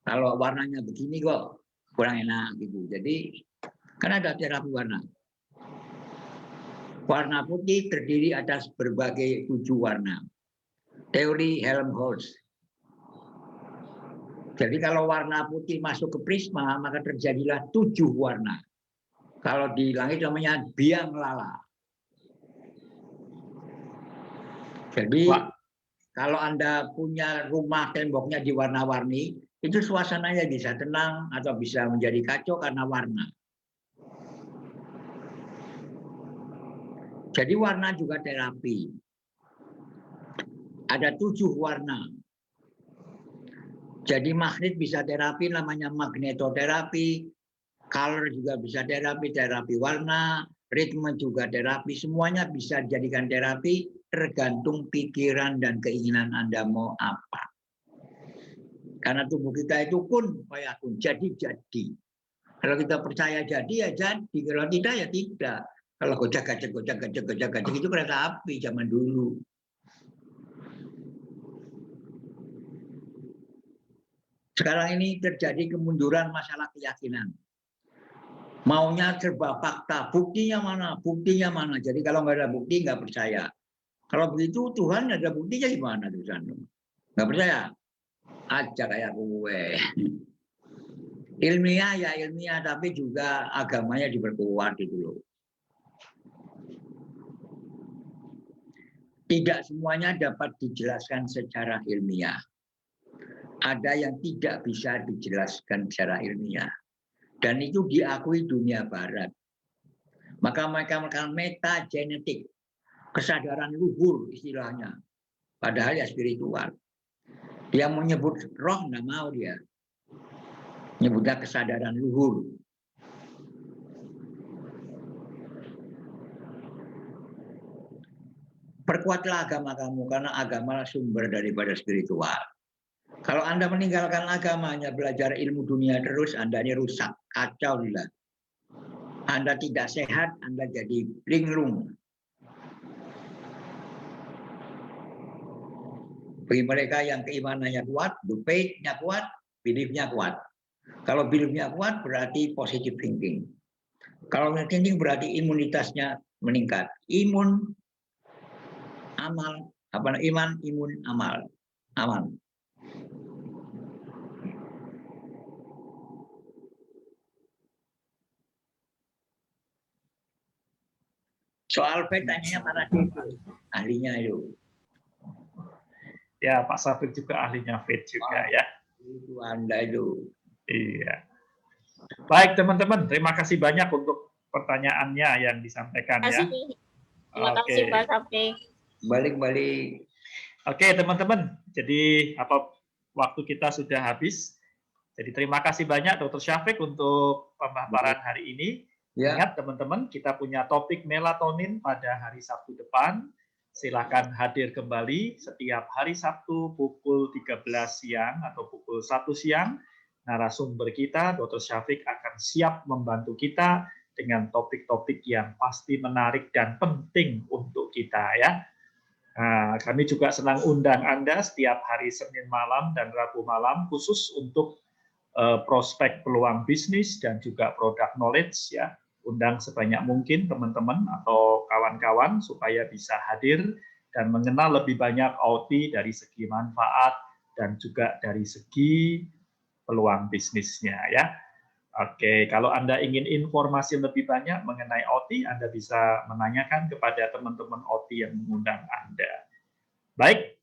Kalau warnanya begini kok kurang enak gitu. Jadi kan ada terapi warna. Warna putih terdiri atas berbagai 7 warna. Teori Helmholtz. Jadi kalau warna putih masuk ke prisma, maka terjadilah 7 warna. Kalau di langit namanya biang lala. Jadi kalau Anda punya rumah temboknya diwarna-warni, itu suasananya bisa tenang atau bisa menjadi kacau karena warna. Jadi warna juga terapi. Ada 7 warna. Jadi magnet bisa terapi, namanya magnetoterapi. Color juga bisa terapi, terapi warna. Ritme juga terapi. Semuanya bisa dijadikan terapi, tergantung pikiran dan keinginan Anda mau apa. Karena tubuh kita itu kun fayakun, jadi. Kalau kita percaya jadi ya jadi, kalau tidak ya tidak. Kalau gojek itu kereta api zaman dulu. Sekarang ini terjadi kemunduran masalah keyakinan. Maunya serba fakta, buktinya mana? Buktinya mana? Jadi kalau nggak ada bukti nggak percaya. Kalau begitu Tuhan ada buktinya gimana Tuhan? Nggak percaya? Aja kayak gue. Ilmiah ya ilmiah, tapi juga agamanya diperkuat gitu loh. Tidak semuanya dapat dijelaskan secara ilmiah. Ada yang tidak bisa dijelaskan secara ilmiah. Dan itu diakui dunia barat. Maka mereka melakukan metagenetik, kesadaran luhur istilahnya. Padahal ya spiritual. Dia mau nyebut roh, nggak mau dia. Nyebutnya kesadaran luhur. Perkuatlah agama kamu, karena agama sumber daripada spiritual. Kalau Anda meninggalkan agamanya, belajar ilmu dunia terus, Anda ini rusak, kacau juga. Anda tidak sehat, Anda jadi linglung. Bagi mereka yang keimanannya kuat, faith-nya kuat, belief-nya kuat. Kalau belief-nya kuat berarti positive thinking. Kalau thinking berarti imunitasnya meningkat. Imun, amal, iman, imun, amal. Aman. Soal faith tanya para itu, ahlinya itu. Ya, Pak Safik juga ahlinya faith juga ya. Itu Anda itu. Iya. Baik teman-teman, terima kasih banyak untuk pertanyaannya yang disampaikan ya. Terima kasih Pak Safik. Balik-balik. Oke teman-teman, jadi waktu kita sudah habis. Jadi terima kasih banyak Dr. Syafiq untuk pemaparan hari ini. Ya. Ingat teman-teman, kita punya topik melatonin pada hari Sabtu depan. Silakan hadir kembali setiap hari Sabtu pukul 13 siang atau pukul 1 siang. Narasumber kita, Dr. Syafiq akan siap membantu kita dengan topik-topik yang pasti menarik dan penting untuk kita ya. Nah, kami juga senang undang Anda setiap hari Senin malam dan Rabu malam khusus untuk prospek peluang bisnis dan juga product knowledge ya. Undang sebanyak mungkin teman-teman atau kawan-kawan supaya bisa hadir dan mengenal lebih banyak OT dari segi manfaat dan juga dari segi peluang bisnisnya ya. Oke, kalau Anda ingin informasi lebih banyak mengenai OT, Anda bisa menanyakan kepada teman-teman OT yang mengundang Anda. Baik,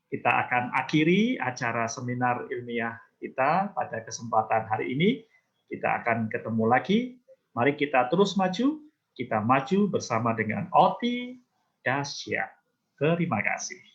kita akan akhiri acara seminar ilmiah kita pada kesempatan hari ini. Kita akan ketemu lagi. Mari kita terus maju. Kita maju bersama dengan OT dahsyat. Terima kasih.